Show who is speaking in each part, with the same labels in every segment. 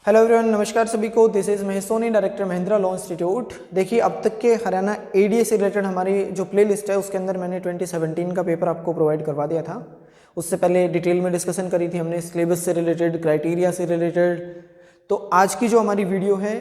Speaker 1: Hello everyone, नमस्कार सभी को। This is Mahesh Soni, director Mahindra law institute. देखिए, अब तक के हरियाणा एडीए से रिलेटेड हमारी जो प्लेलिस्ट है उसके अंदर मैंने 2017 का पेपर आपको प्रोवाइड करवा दिया था। उससे पहले डिटेल में डिस्कशन करी थी हमने सिलेबस से रिलेटेड, क्राइटेरिया से रिलेटेड। तो आज की जो हमारी वीडियो है,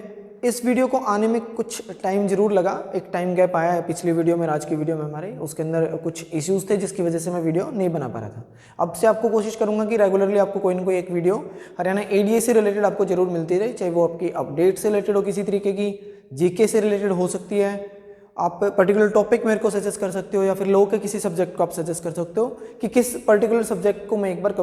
Speaker 1: इस वीडियो को आने में कुछ टाइम जरूर लगा, एक टाइम गैप आया है पिछली वीडियो में। आज की वीडियो में हमारे उसके अंदर कुछ इश्यूज थे जिसकी वजह से मैं वीडियो नहीं बना पा रहा था। अब से आपको कोशिश करूंगा कि रेगुलरली आपको कोई ना कोई एक वीडियो हरियाणा एडीए से रिलेटेड आपको जरूर मिलती रहे, चाहे वो आपकी अपडेट से रिलेटेड हो, किसी तरीके की जीके से रिलेटेड हो सकती है, आप पर्टिकुलर टॉपिक मेरे को सजेस्ट कर सकते हो, या फिर लॉ के किसी सब्जेक्ट को आप सजेस्ट कर सकते हो कि किस पर्टिकुलर सब्जेक्ट को मैं एक बार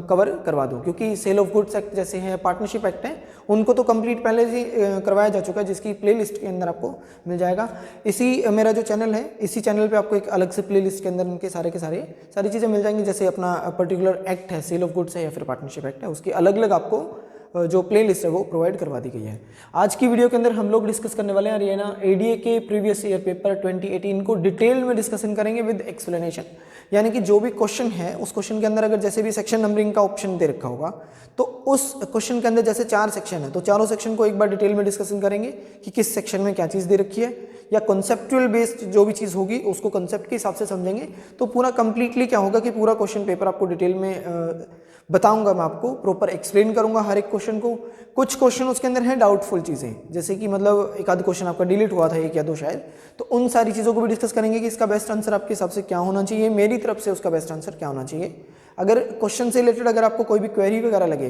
Speaker 1: कवर करवा दूं। क्योंकि सेल ऑफ गुड्स एक्ट जैसे हैं, पार्टनरशिप एक्ट है, उनको तो कंप्लीट पहले ही करवाया जा चुका है, जिसकी प्लेलिस्ट के अंदर आपको मिल जाएगा। इसी मेरा जो चैनल है, इसी चैनल पे आपको एक अलग से प्लेलिस्ट के अंदर उनके सारी चीज़ें मिल जाएंगी। जैसे अपना पर्टिकुलर एक्ट है, सेल ऑफ गुड्स है या फिर पार्टनरशिप एक्ट है, उसकी अलग अलग आपको जो प्लेलिस्ट है वो प्रोवाइड करवा दी गई है। आज की वीडियो के अंदर हम लोग डिस्कस करने वाले हैं हरियाणा एडीए के प्रीवियस ईयर पेपर 2018 को डिटेल में डिस्कशन करेंगे विद एक्सप्लेनेशन। यानी कि जो भी क्वेश्चन है उस क्वेश्चन के अंदर अगर जैसे भी सेक्शन नंबरिंग का ऑप्शन दे रखा होगा, तो उस क्वेश्चन के अंदर जैसे 4 सेक्शन है तो चारों सेक्शन को एक बार डिटेल में डिस्कशन करेंगे कि किस सेक्शन में क्या चीज़ दे रखी है, या कॉन्सेप्चुअल बेस्ड जो भी चीज़ होगी उसको कॉन्सेप्ट के हिसाब से समझेंगे। तो पूरा कंप्लीटली क्या होगा कि पूरा क्वेश्चन पेपर आपको डिटेल में बताऊंगा, मैं आपको प्रॉपर एक्सप्लेन करूंगा हर एक क्वेश्चन को। कुछ क्वेश्चन उसके अंदर हैं डाउटफुल चीज़ें, जैसे कि मतलब एक आध क्वेश्चन आपका डिलीट हुआ था, एक या दो शायद, तो उन सारी चीज़ों को भी डिस्कस करेंगे कि इसका बेस्ट आंसर आपके हिसाब से क्या होना चाहिए, मेरी तरफ से उसका बेस्ट आंसर क्या होना चाहिए। अगर क्वेश्चन से रिलेटेड अगर आपको कोई भी क्वेरी वगैरह लगे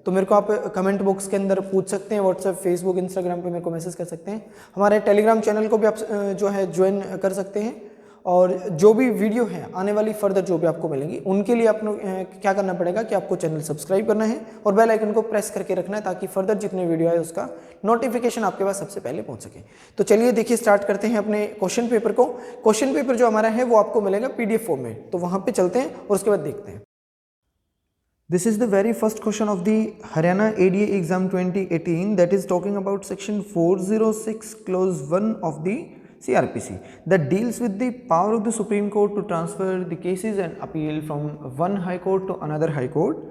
Speaker 1: तो मेरे को आप कमेंट बॉक्स के अंदर पूछ सकते हैं, व्हाट्सएप, फेसबुक, इंस्टाग्राम पे मेरे को मैसेज कर सकते हैं। हमारे टेलीग्राम चैनल को भी आप जो है ज्वाइन कर सकते हैं। और जो भी वीडियो है आने वाली फर्दर जो भी आपको मिलेंगी, उनके लिए आपको क्या करना पड़ेगा कि आपको चैनल सब्सक्राइब करना है और बेल आइकन को प्रेस करके रखना है, ताकि फर्दर जितने वीडियो आए उसका नोटिफिकेशन आपके पास सबसे पहले पहुंच सके। तो चलिए देखिए, स्टार्ट करते हैं अपने क्वेश्चन पेपर को। क्वेश्चन पेपर जो हमारा है वो आपको मिलेगा पीडीएफ फॉर्म में, तो वहां पे चलते हैं और उसके बाद देखते हैं। This is the very first question of the Haryana ADA exam 2018, that is talking about section 406 clause 1 of the CRPC, that deals with the power of the Supreme Court to transfer the cases and appeal from one high court to another high court।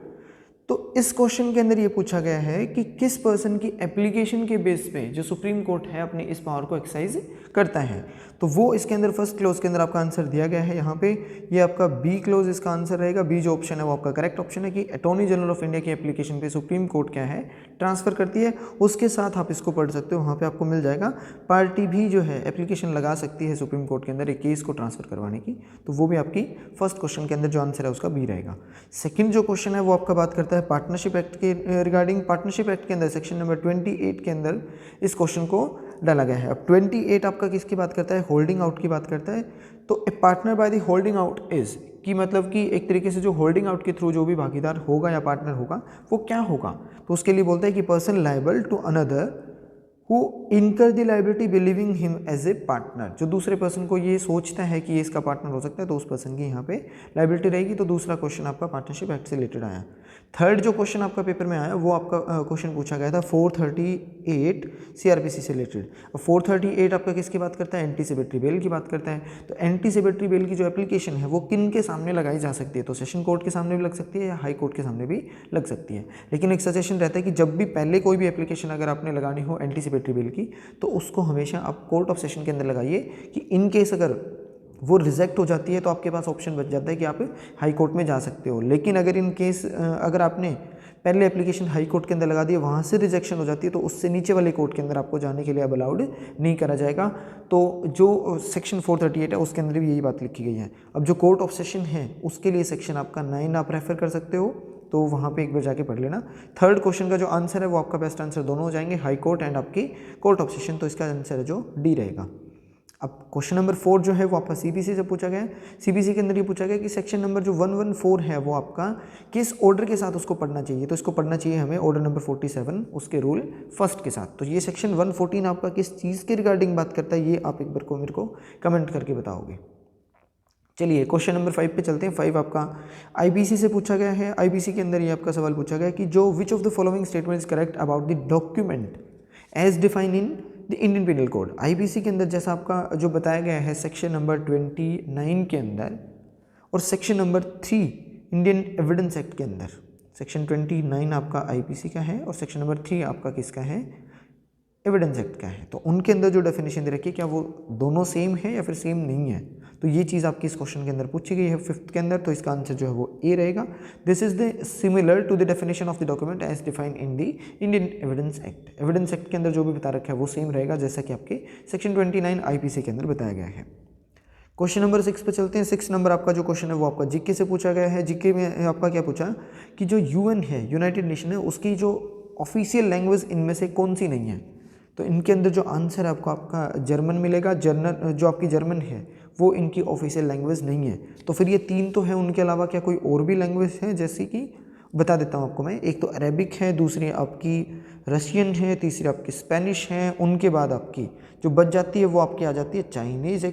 Speaker 1: तो इस question के अंदर ये पूछा गया है कि किस पर्सन की एप्लीकेशन के बेस पे जो सुप्रीम कोर्ट है अपनी इस पावर को एक्सरसाइज करता है। तो वो इसके अंदर फर्स्ट क्लोज के अंदर आपका आंसर दिया गया है यहाँ पे, ये आपका बी क्लोज इसका आंसर रहेगा। बी जो ऑप्शन है वो आपका करेक्ट ऑप्शन है कि अटॉर्नी जनरल ऑफ इंडिया की एप्लीकेशन पे सुप्रीम कोर्ट क्या है ट्रांसफर करती है। उसके साथ आप इसको पढ़ सकते हो, वहाँ पे आपको मिल जाएगा पार्टी भी जो है एप्लीकेशन लगा सकती है सुप्रीम कोर्ट के अंदर एक केस को ट्रांसफर करवाने की। तो वो भी आपकी फर्स्ट क्वेश्चन के अंदर जो आंसर है उसका बी रहेगा। सेकेंड जो क्वेश्चन है वो आपका बात करता है पार्टनरशिप एक्ट के रिगार्डिंग। पार्टनरशिप एक्ट के अंदर सेक्शन नंबर 28 के अंदर इस क्वेश्चन को डाला गया है। अब 28 आपका किसकी बात करता है? होल्डिंग आउट की बात करता है। तो a partner by the holding out is कि मतलब कि एक तरीके से जो होल्डिंग आउट के थ्रू जो भी भागीदार होगा या पार्टनर होगा वो क्या होगा, तो उसके लिए बोलता है कि person liable to another who incur the liability believing him as a partner. जो दूसरे पर्सन को ये सोचता है कि ये इसका पार्टनर हो सकता है तो उस पर्सन की यहाँ पे लाइबिलिटी रहेगी। तो दूसरा क्वेश्चन आपका पार्टनरशिप एक्ट से रिलेटेड आया। थर्ड जो क्वेश्चन आपका पेपर में आया वो आपका क्वेश्चन पूछा गया था 438 सीआरपीसी से रिलेटेड। 438 आपका किसकी बात करता है? एंटीसिपेटरी बेल की बात करता है। तो एंटीसिपेटरी बेल की जो एप्लीकेशन है वो किन के सामने लगाई जा सकती है? तो सेशन कोर्ट के सामने भी लग सकती है या हाई कोर्ट के सामने भी लग सकती है। लेकिन एक सजेशन रहता है कि जब भी पहले कोई भी एप्लीकेशन अगर आपने लगानी हो एंटीसिपेटरी बेल की, तो उसको हमेशा आप कोर्ट ऑफ सेशन के अंदर लगाइए कि इन केस अगर वो रिजेक्ट हो जाती है तो आपके पास ऑप्शन बच जाता है कि आप हाई कोर्ट में जा सकते हो। लेकिन अगर इन केस अगर आपने पहले एप्लीकेशन हाई कोर्ट के अंदर लगा दी, वहाँ से रिजेक्शन हो जाती है, तो उससे नीचे वाले कोर्ट के अंदर आपको जाने के लिए अब अलाउड नहीं करा जाएगा। तो जो सेक्शन 438 है उसके अंदर भी यही बात लिखी गई है। अब जो कोर्ट ऑफ सेशन है उसके लिए सेक्शन आपका 9 आप रेफर कर सकते हो, तो वहाँ पे एक बार जाके पढ़ लेना। थर्ड क्वेश्चन का जो आंसर है वो आपका बेस्ट आंसर दोनों हो जाएंगे, हाई कोर्ट एंड आपकी कोर्ट ऑफ सेशन। तो इसका आंसर है जो डी रहेगा। अब क्वेश्चन नंबर 4 जो है वो आपका सीबीसी से पूछा गया है। सीबीसी के अंदर ये पूछा गया कि सेक्शन नंबर जो 114 है वो आपका किस ऑर्डर के साथ उसको पढ़ना चाहिए। तो इसको पढ़ना चाहिए हमें ऑर्डर नंबर 47 उसके रूल फर्स्ट के साथ। तो ये सेक्शन 114 आपका किस चीज़ के रिगार्डिंग बात करता है, ये आप एक बार को मेरे को कमेंट करके बताओगे। चलिए क्वेश्चन नंबर 5 पे चलते हैं। 5 आपका आईबीसी से पूछा गया है। आईबीसी के अंदर ये आपका सवाल पूछा गया कि जो which of the following statement is correct about the document as define in the Indian penal code. IBC के अंदर जैसा आपका जो बताया गया है सेक्शन नंबर 29 के अंदर और section number 3 Indian evidence act के अंदर, सेक्शन 29 आपका आईपीसी का है और सेक्शन नंबर 3 आपका किसका है, एविडेंस एक्ट का है। तो उनके अंदर जो डेफिनेशन दे रखी है क्या वो दोनों सेम है या फिर सेम नहीं है, तो ये चीज़ आपकी इस क्वेश्चन के अंदर पूछी गई है 5th के अंदर। तो इसका आंसर जो है वो ए रहेगा। This is the similar to the definition of the document as defined in the Indian evidence act. Evidence act के अंदर जो भी बता रखा है वो सेम रहेगा जैसा कि आपके सेक्शन 29 आईपीसी के अंदर बताया गया है। क्वेश्चन नंबर 6 पे चलते हैं। 6 नंबर आपका जो क्वेश्चन है वो आपका जीके से पूछा गया है। जीके में आपका क्या पूछा कि जो यूएन है, यूनाइटेड नेशन है, उसकी जो ऑफिशियल लैंग्वेज इनमें से कौन सी नहीं है। तो इनके अंदर जो आंसर है आपका जर्मन मिलेगा। जो आपकी जर्मन है वो इनकी ऑफिशियल लैंग्वेज नहीं है। तो फिर ये 3 तो है, उनके अलावा क्या कोई और भी लैंग्वेज है, जैसे कि बता देता हूँ आपको मैं। एक तो अरेबिक है, दूसरी आपकी रशियन है, तीसरी आपकी स्पेनिश है। उनके बाद आपकी जो बच जाती है वो आपकी आ जाती है चाइनीज़।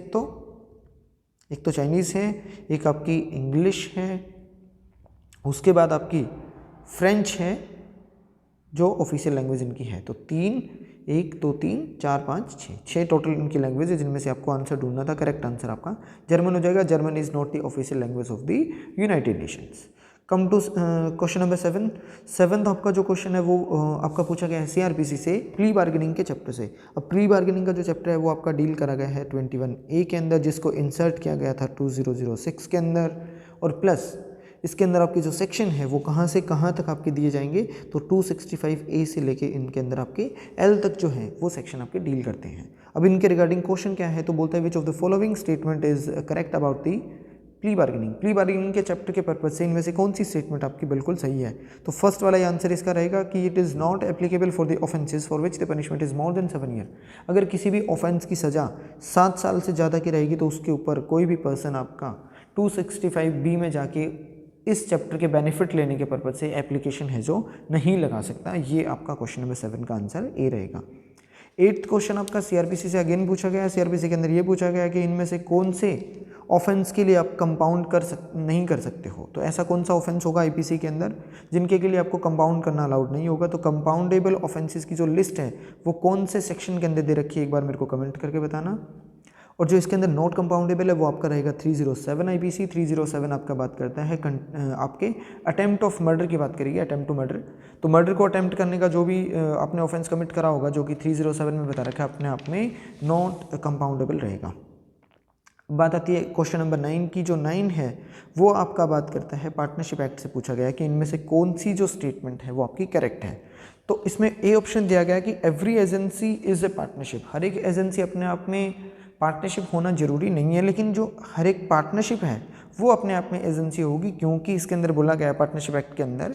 Speaker 1: एक तो चाइनीज़ है, एक आपकी इंग्लिश है, उसके बाद आपकी फ्रेंच है जो ऑफिशियल लैंग्वेज इनकी है। तो 3, 1 2 3 4 5 6 टोटल इनकी लैंग्वेज है, जिनमें से आपको आंसर ढूंढना था। करेक्ट आंसर आपका जर्मन हो जाएगा। German is not the official language of the United Nations. Come to question number 7। 7th आपका जो क्वेश्चन है वो आपका पूछा गया है सीआरपीसी से प्ली बार्गेनिंग के चैप्टर से। अब प्ली बार्गेनिंग का जो चैप्टर है वो आपका डील करा गया है 21A के अंदर, जिसको इंसर्ट किया गया था 2006 के अंदर। और प्लस इसके अंदर आपकी जो सेक्शन है वो कहाँ से कहाँ तक आपके दिए जाएंगे, तो 265A से लेके इनके अंदर आपके L तक जो है वो सेक्शन आपके डील करते हैं। अब इनके रिगार्डिंग क्वेश्चन क्या है, तो बोलता है which of the following statement is correct about the plea bargaining. Plea bargaining के चैप्टर के पर्पज से इनमें से कौन सी स्टेटमेंट आपकी बिल्कुल सही है। तो फर्स्ट वाला आंसर इसका रहेगा कि it is not applicable for the offences for which the punishment is more than 7 year. अगर किसी भी ऑफेंस की सज़ा 7 साल से ज़्यादा की रहेगी तो उसके ऊपर कोई भी पर्सन आपका 265B में जाके इस चैप्टर के बेनिफिट लेने के पर्पज से एप्लीकेशन है जो नहीं लगा सकता। ये आपका क्वेश्चन नंबर 7 का आंसर ए रहेगा। 8th क्वेश्चन आपका सीआरपीसी से अगेन पूछा गया है। सीआरपीसी के अंदर ये पूछा गया है कि इनमें से कौन से ऑफेंस के लिए आप कंपाउंड नहीं कर सकते हो। तो ऐसा कौन सा ऑफेंस होगा आईपीसी के अंदर जिनके के लिए आपको कंपाउंड करना अलाउड नहीं होगा। तो कंपाउंडेबल ऑफेंसेस की जो लिस्ट है वो कौन से सेक्शन के अंदर दे रखी है, एक बार मेरे को कमेंट करके बताना। और जो इसके अंदर नॉट कंपाउंडेबल है वो आपका रहेगा 307 आईपीसी। 307 आपका बात करता है आपके अटेम्प्ट ऑफ मर्डर की बात करेगी, अटेम्प्ट टू मर्डर। तो मर्डर को अटेम्प्ट करने का जो भी आपने ऑफेंस कमिट करा होगा जो कि 307 में बता रखा है, अपने आप में नॉट कंपाउंडेबल रहेगा। बात आती है क्वेश्चन नंबर 9 की। जो 9 है वो आपका बात करता है पार्टनरशिप एक्ट से पूछा गया है कि इनमें से कौन सी जो स्टेटमेंट है वो आपकी करेक्ट है। तो इसमें ए ऑप्शन दिया गया है कि every agency is a partnership. हर एक एजेंसी अपने आप में पार्टनरशिप होना जरूरी नहीं है, लेकिन जो हर एक पार्टनरशिप है वो अपने आप में एजेंसी होगी, क्योंकि इसके अंदर बोला गया है पार्टनरशिप एक्ट के अंदर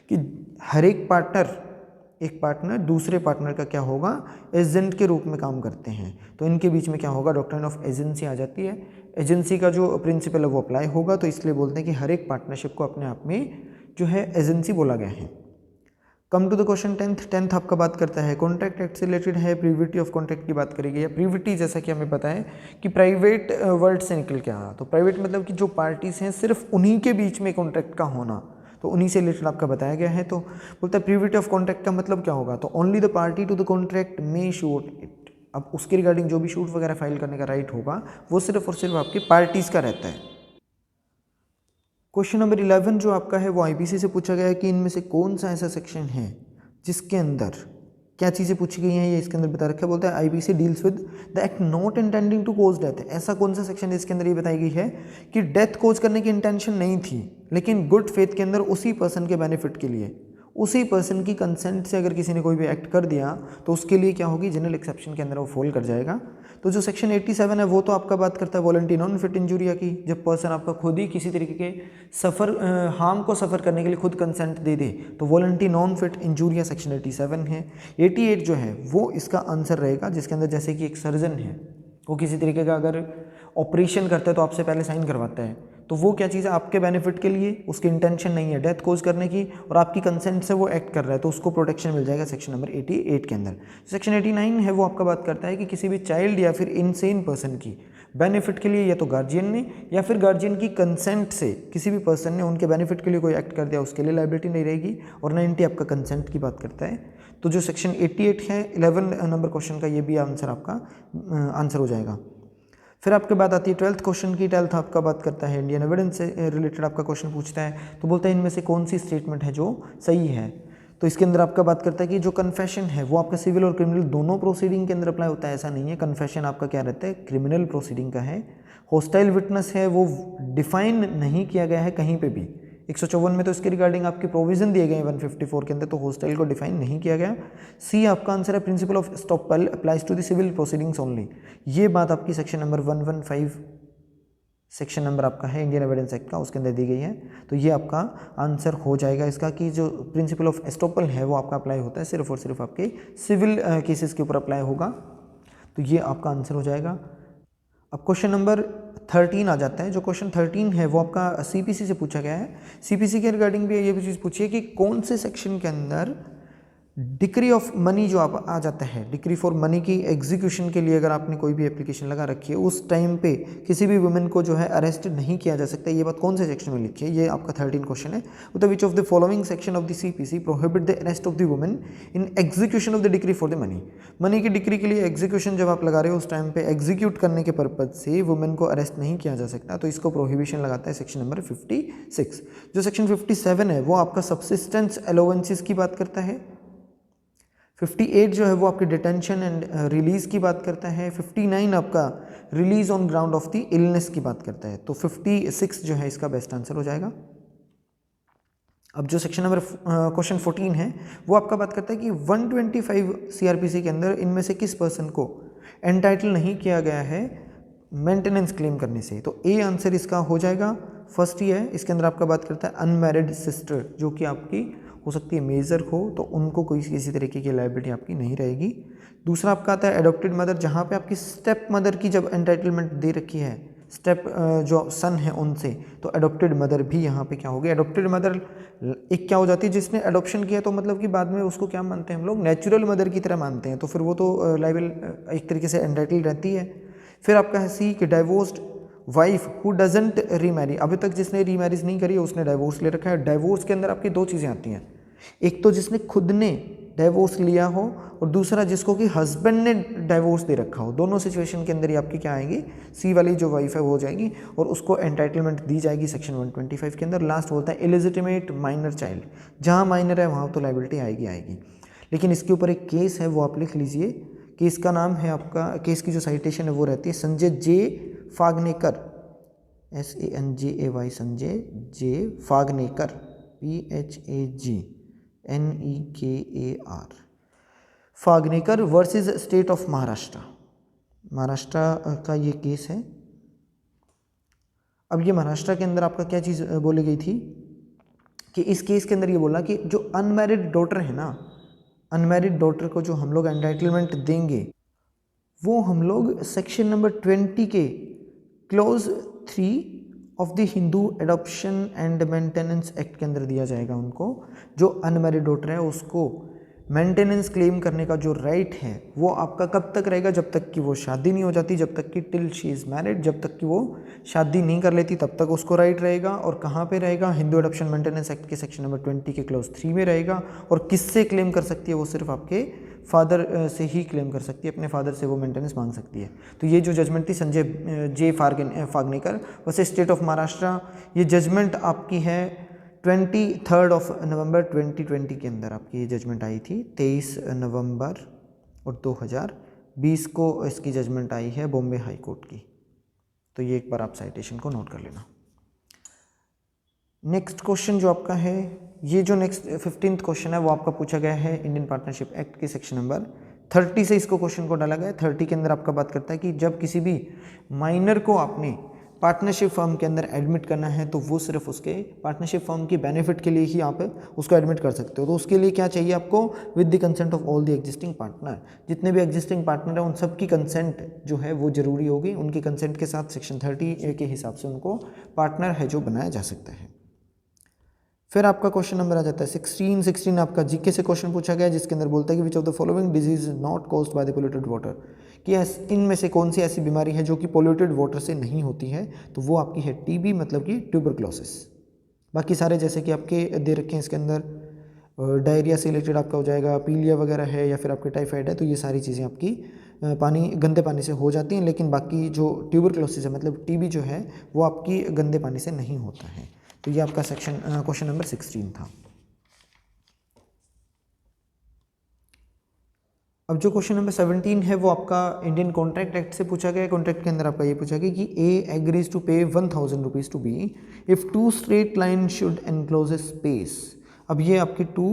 Speaker 1: कि हर एक पार्टनर दूसरे पार्टनर का क्या होगा, एजेंट के रूप में काम करते हैं। तो इनके बीच में क्या होगा, डॉक्ट्रिन ऑफ एजेंसी आ जाती है। एजेंसी का जो प्रिंसिपल है वो अप्लाई होगा। तो इसलिए बोलते हैं कि हर एक पार्टनरशिप को अपने आप में जो है एजेंसी बोला गया है। Come to the question 10th आपका बात करता है कॉन्ट्रैक्ट एक्ट से रिलेटेड है, प्रीविटी ऑफ कॉन्ट्रैक्ट की बात करेगी। या प्रीविटी जैसा कि हमें पता है कि प्राइवेट वर्ड से निकल के आया, तो प्राइवेट मतलब कि जो पार्टीज हैं सिर्फ उन्हीं के बीच में कॉन्ट्रैक्ट का होना, तो उन्हीं से रिलेटेड आपका बताया गया है। तो बोलता है प्रीविटी ऑफ कॉन्ट्रैक्ट का मतलब क्या होगा, तो only the party to the contract may sue it. अब उसके रिगार्डिंग जो भी शूट वगैरह फाइल करने का राइट होगा वो सिर्फ और सिर्फ आपकी पार्टीज का रहता है। क्वेश्चन नंबर 11 जो आपका है वो आईपीसी से पूछा गया है कि इनमें से कौन सा ऐसा सेक्शन है जिसके अंदर क्या चीज़ें पूछी गई हैं, ये इसके अंदर बता रखा है। बोलता है IPC deals with the act not intending to cause death. ऐसा कौन सा सेक्शन है इसके अंदर ये बताई गई है कि डेथ कोज करने की इंटेंशन नहीं थी, लेकिन गुड फेथ के अंदर उसी पर्सन के बेनिफिट के लिए, उसी पर्सन की कंसेंट से अगर किसी ने कोई भी एक्ट कर दिया तो उसके लिए क्या होगी, जनरल एक्सेप्शन के अंदर वो फॉल कर जाएगा। तो जो सेक्शन 87 है वो तो आपका बात करता है वॉलंटरी नॉन फिट इंजूरिया की, जब पर्सन आपका खुद ही किसी तरीके के हार्म को सफ़र करने के लिए खुद कंसेंट दे दे, तो voluntary non fit injuria section 87 है। 88 जो है वो इसका आंसर रहेगा, जिसके अंदर जैसे कि एक सर्जन है वो किसी तरीके का अगर ऑपरेशन करता है तो आपसे पहले साइन करवाता है, तो वो क्या चीज़ है आपके बेनिफिट के लिए, उसकी इंटेंशन नहीं है डेथ कोज करने की और आपकी कंसेंट से वो एक्ट कर रहा है, तो उसको प्रोटेक्शन मिल जाएगा सेक्शन नंबर 88 के अंदर। सेक्शन 89 है वो आपका बात करता है कि किसी भी चाइल्ड या फिर इनसेन पर्सन की बेनिफिट के लिए या तो गार्जियन ने या फिर गार्जियन की कंसेंट से किसी भी पर्सन ने उनके बेनिफिट के लिए कोई एक्ट कर दिया, उसके लिए लायबिलिटी नहीं रहेगी। और 90 आपका कंसेंट की बात करता है। तो जो सेक्शन 88 है 11 नंबर क्वेश्चन का, ये भी आंसर आपका आंसर हो जाएगा। फिर आपके बात आती है 12th क्वेश्चन की। 12th आपका बात करता है इंडियन एविडेंस से रिलेटेड आपका क्वेश्चन पूछता है, तो बोलता है इनमें से कौन सी स्टेटमेंट है जो सही है। तो इसके अंदर आपका बात करता है कि जो कन्फेशन है वो आपका सिविल और क्रिमिनल दोनों प्रोसीडिंग के अंदर अप्लाई होता है, ऐसा नहीं है। कन्फेशन आपका क्या रहता है, क्रिमिनल प्रोसीडिंग का है। हॉस्टाइल विटनेस है वो डिफाइन नहीं किया गया है कहीं पे भी। 154 में तो इसके रिगार्डिंग आपके प्रोविजन दिए गए हैं 154 के अंदर, तो हॉस्टाइल को डिफाइन नहीं किया गया। सी आपका आंसर है, principle of estoppel applies to the civil proceedings only. ये बात आपकी सेक्शन नंबर 115 सेक्शन नंबर आपका है इंडियन एविडेंस एक्ट का, उसके अंदर दी गई है। तो ये आपका आंसर हो जाएगा इसका कि जो प्रिंसिपल ऑफ एस्टॉपल है वो आपका अप्लाई होता है सिर्फ और सिर्फ आपके सिविल केसेस के ऊपर अप्लाई होगा। तो ये आपका आंसर हो जाएगा। अब क्वेश्चन नंबर 13 आ जाता है। जो क्वेश्चन 13 है वो आपका सीपीसी से पूछा गया है। सीपीसी के रिगार्डिंग भी ये भी चीज़ पूछी है कि कौन से सेक्शन के अंदर डिक्री ऑफ मनी जो आप आ जाता है, डिक्री फॉर मनी की एग्जीक्यूशन के लिए अगर आपने कोई भी एप्लीकेशन लगा रखी है उस टाइम पे किसी भी वुमेन को जो है अरेस्ट नहीं किया जा सकता। ये बात कौन से सेक्शन में लिखी है, ये आपका 13 क्वेश्चन है। तो विच of the following section of the CPC prohibit the arrest of the women in execution of the decree for the money. Money की डिक्री के लिए एग्जीक्यूशन जब आप लगा रहे हो उस टाइम पे एग्जीक्यूट करने के पर्पज से वुमेन को अरेस्ट नहीं किया जा सकता, तो इसको प्रोहिबिशन लगाता है सेक्शन नंबर 56। जो सेक्शन 57 है वो आपका सब्सिस्टेंस अलाउंसेस की बात करता है। 58 जो है वो आपके डिटेंशन एंड रिलीज़ की बात करता है। 59 आपका release on ground of the illness की बात करता है। तो 56 जो है इसका बेस्ट आंसर हो जाएगा। अब जो सेक्शन नंबर क्वेश्चन 14 है वो आपका बात करता है कि 125 सीआरपीसी के अंदर इनमें से किस पर्सन को एंटाइटल नहीं किया गया है मेंटेनेंस क्लेम करने से। तो ए आंसर इसका हो जाएगा। फर्स्ट ही है, इसके अंदर आपका बात करता है अनमैरिड सिस्टर जो कि आपकी हो सकती है मेजर हो, तो उनको कोई किसी तरीके की लायबिलिटी आपकी नहीं रहेगी। दूसरा आपका आता है एडॉप्टेड मदर, जहाँ पे आपकी स्टेप मदर की जब एंटाइटलमेंट दे रखी है स्टेप जो सन है उनसे, तो एडॉप्टेड मदर भी यहाँ पे क्या होगी, एडॉप्टेड मदर एक क्या हो जाती है जिसने एडॉप्शन किया, तो मतलब कि बाद में उसको क्या मानते हैं हम लोग, नेचुरल मदर की तरह मानते हैं, तो फिर वो तो लाइबल एक तरीके से एंटाइटल रहती है। फिर आपका है सी कि divorced wife who doesn't remarry, अभी तक जिसने रीमैरिज नहीं करी है उसने डाइवोर्स ले रखा है। डाइवोर्स के अंदर आपकी दो चीज़ें आती हैं, एक तो जिसने खुद ने डाइवोर्स लिया हो और दूसरा जिसको कि हस्बैंड ने डाइवोर्स दे रखा हो। दोनों सिचुएशन के अंदर ही आपकी क्या आएंगी, सी वाली जो वाइफ है वो हो जाएगी और उसको एंटाइटलमेंट दी जाएगी सेक्शन 125 के अंदर। लास्ट बोलता है इलिजिटिमेट माइनर चाइल्ड, जहाँ माइनर है वहाँ तो लाइबिलिटी आएगी। लेकिन इसके ऊपर एक केस है वो आप लिख लीजिए। केस का नाम है आपका, केस की जो साइटेशन है वो रहती है Sanjay J Phagnekar, SANJAY, Sanjay J Phagnekar, PHAGNEKAR, Phagnekar versus state of Maharashtra. Maharashtra का ये केस है। अब ये महाराष्ट्र के अंदर आपका क्या चीज़ बोली गई थी कि इस केस के अंदर ये बोला कि जो अनमैरिड डॉटर है ना, अनमैरिड डॉटर को जो हम लोग एंटाइटलमेंट देंगे वो हम लोग सेक्शन नंबर 20 के close 3 of the Hindu adoption and maintenance act के अंदर दिया जाएगा। उनको जो अनमैरिड डॉटर है उसको मेंटेनेंस क्लेम करने का जो राइट है वो आपका कब तक रहेगा, जब तक कि वो शादी नहीं हो जाती, जब तक कि टिल शी इज़ मैरिड, जब तक कि वो शादी नहीं कर लेती तब तक उसको राइट रहेगा। और कहाँ पे रहेगा, हिंदू एडॉप्शन मेंटेनेंस एक्ट के सेक्शन नंबर 20 के क्लोज 3 में रहेगा। और किससे क्लेम कर सकती है, वो सिर्फ आपके फादर से ही क्लेम कर सकती है, अपने फादर से वो मेंटेनेंस मांग सकती है। तो ये जो जजमेंट थी संजय जे फागनेकर वैसे स्टेट ऑफ महाराष्ट्र, ये जजमेंट आपकी है 23 नवंबर 2020 के अंदर आपकी ये जजमेंट आई थी। 23 नवंबर और 2020 को इसकी जजमेंट आई है बॉम्बे हाई कोर्ट की। तो ये एक बार आप साइटेशन को नोट कर लेना। नेक्स्ट क्वेश्चन जो आपका है, ये जो नेक्स्ट 15th क्वेश्चन है वो आपका पूछा गया है इंडियन पार्टनरशिप एक्ट के सेक्शन नंबर 30 से इसको क्वेश्चन को डाला गया है। 30 के अंदर आपका बात करता है कि जब किसी भी माइनर को आपने पार्टनरशिप फर्म के अंदर एडमिट करना है तो वो सिर्फ उसके पार्टनरशिप फर्म की बेनिफिट के लिए ही आप उसको एडमिट कर सकते हो। तो उसके लिए क्या चाहिए आपको, with the consent of all the existing partner, जितने भी एग्जिस्टिंग पार्टनर हैं उन सब की कंसेंट जो है वो जरूरी होगी। उनकी कंसेंट के साथ सेक्शन 30 के हिसाब से उनको पार्टनर है जो बनाया जा सकता है। फिर आपका क्वेश्चन नंबर आ जाता है 16 आपका जीके से क्वेश्चन पूछा गया है, जिसके अंदर बोलता है कि which of the following disease not caused by the polluted water, कि इनमें से कौन सी ऐसी बीमारी है जो कि पोल्यूटेड वाटर से नहीं होती है। तो वो आपकी है टीबी, मतलब कि ट्यूबरक्लोसिस। बाकी सारे जैसे कि आपके दे रखे हैं इसके अंदर डायरिया से रिलेटेड आपका हो जाएगा, पीलिया वगैरह है या फिर आपके टाइफाइड है, तो ये सारी चीज़ें आपकी पानी गंदे पानी से हो जाती हैं, लेकिन बाकी जो ट्यूबरक्लोसिस है मतलब टीबी जो है वो आपकी गंदे पानी से नहीं होता है। तो ये आपका क्वेश्चन नंबर 16 था। अब जो क्वेश्चन नंबर 17 है वो आपका इंडियन कॉन्ट्रैक्ट एक्ट से पूछा गया है। कॉन्ट्रैक्ट के अंदर आपका ये पूछा गया कि ए agrees to pay 1000 rupees to be if two straight line should enclose a space. अब ये आपकी टू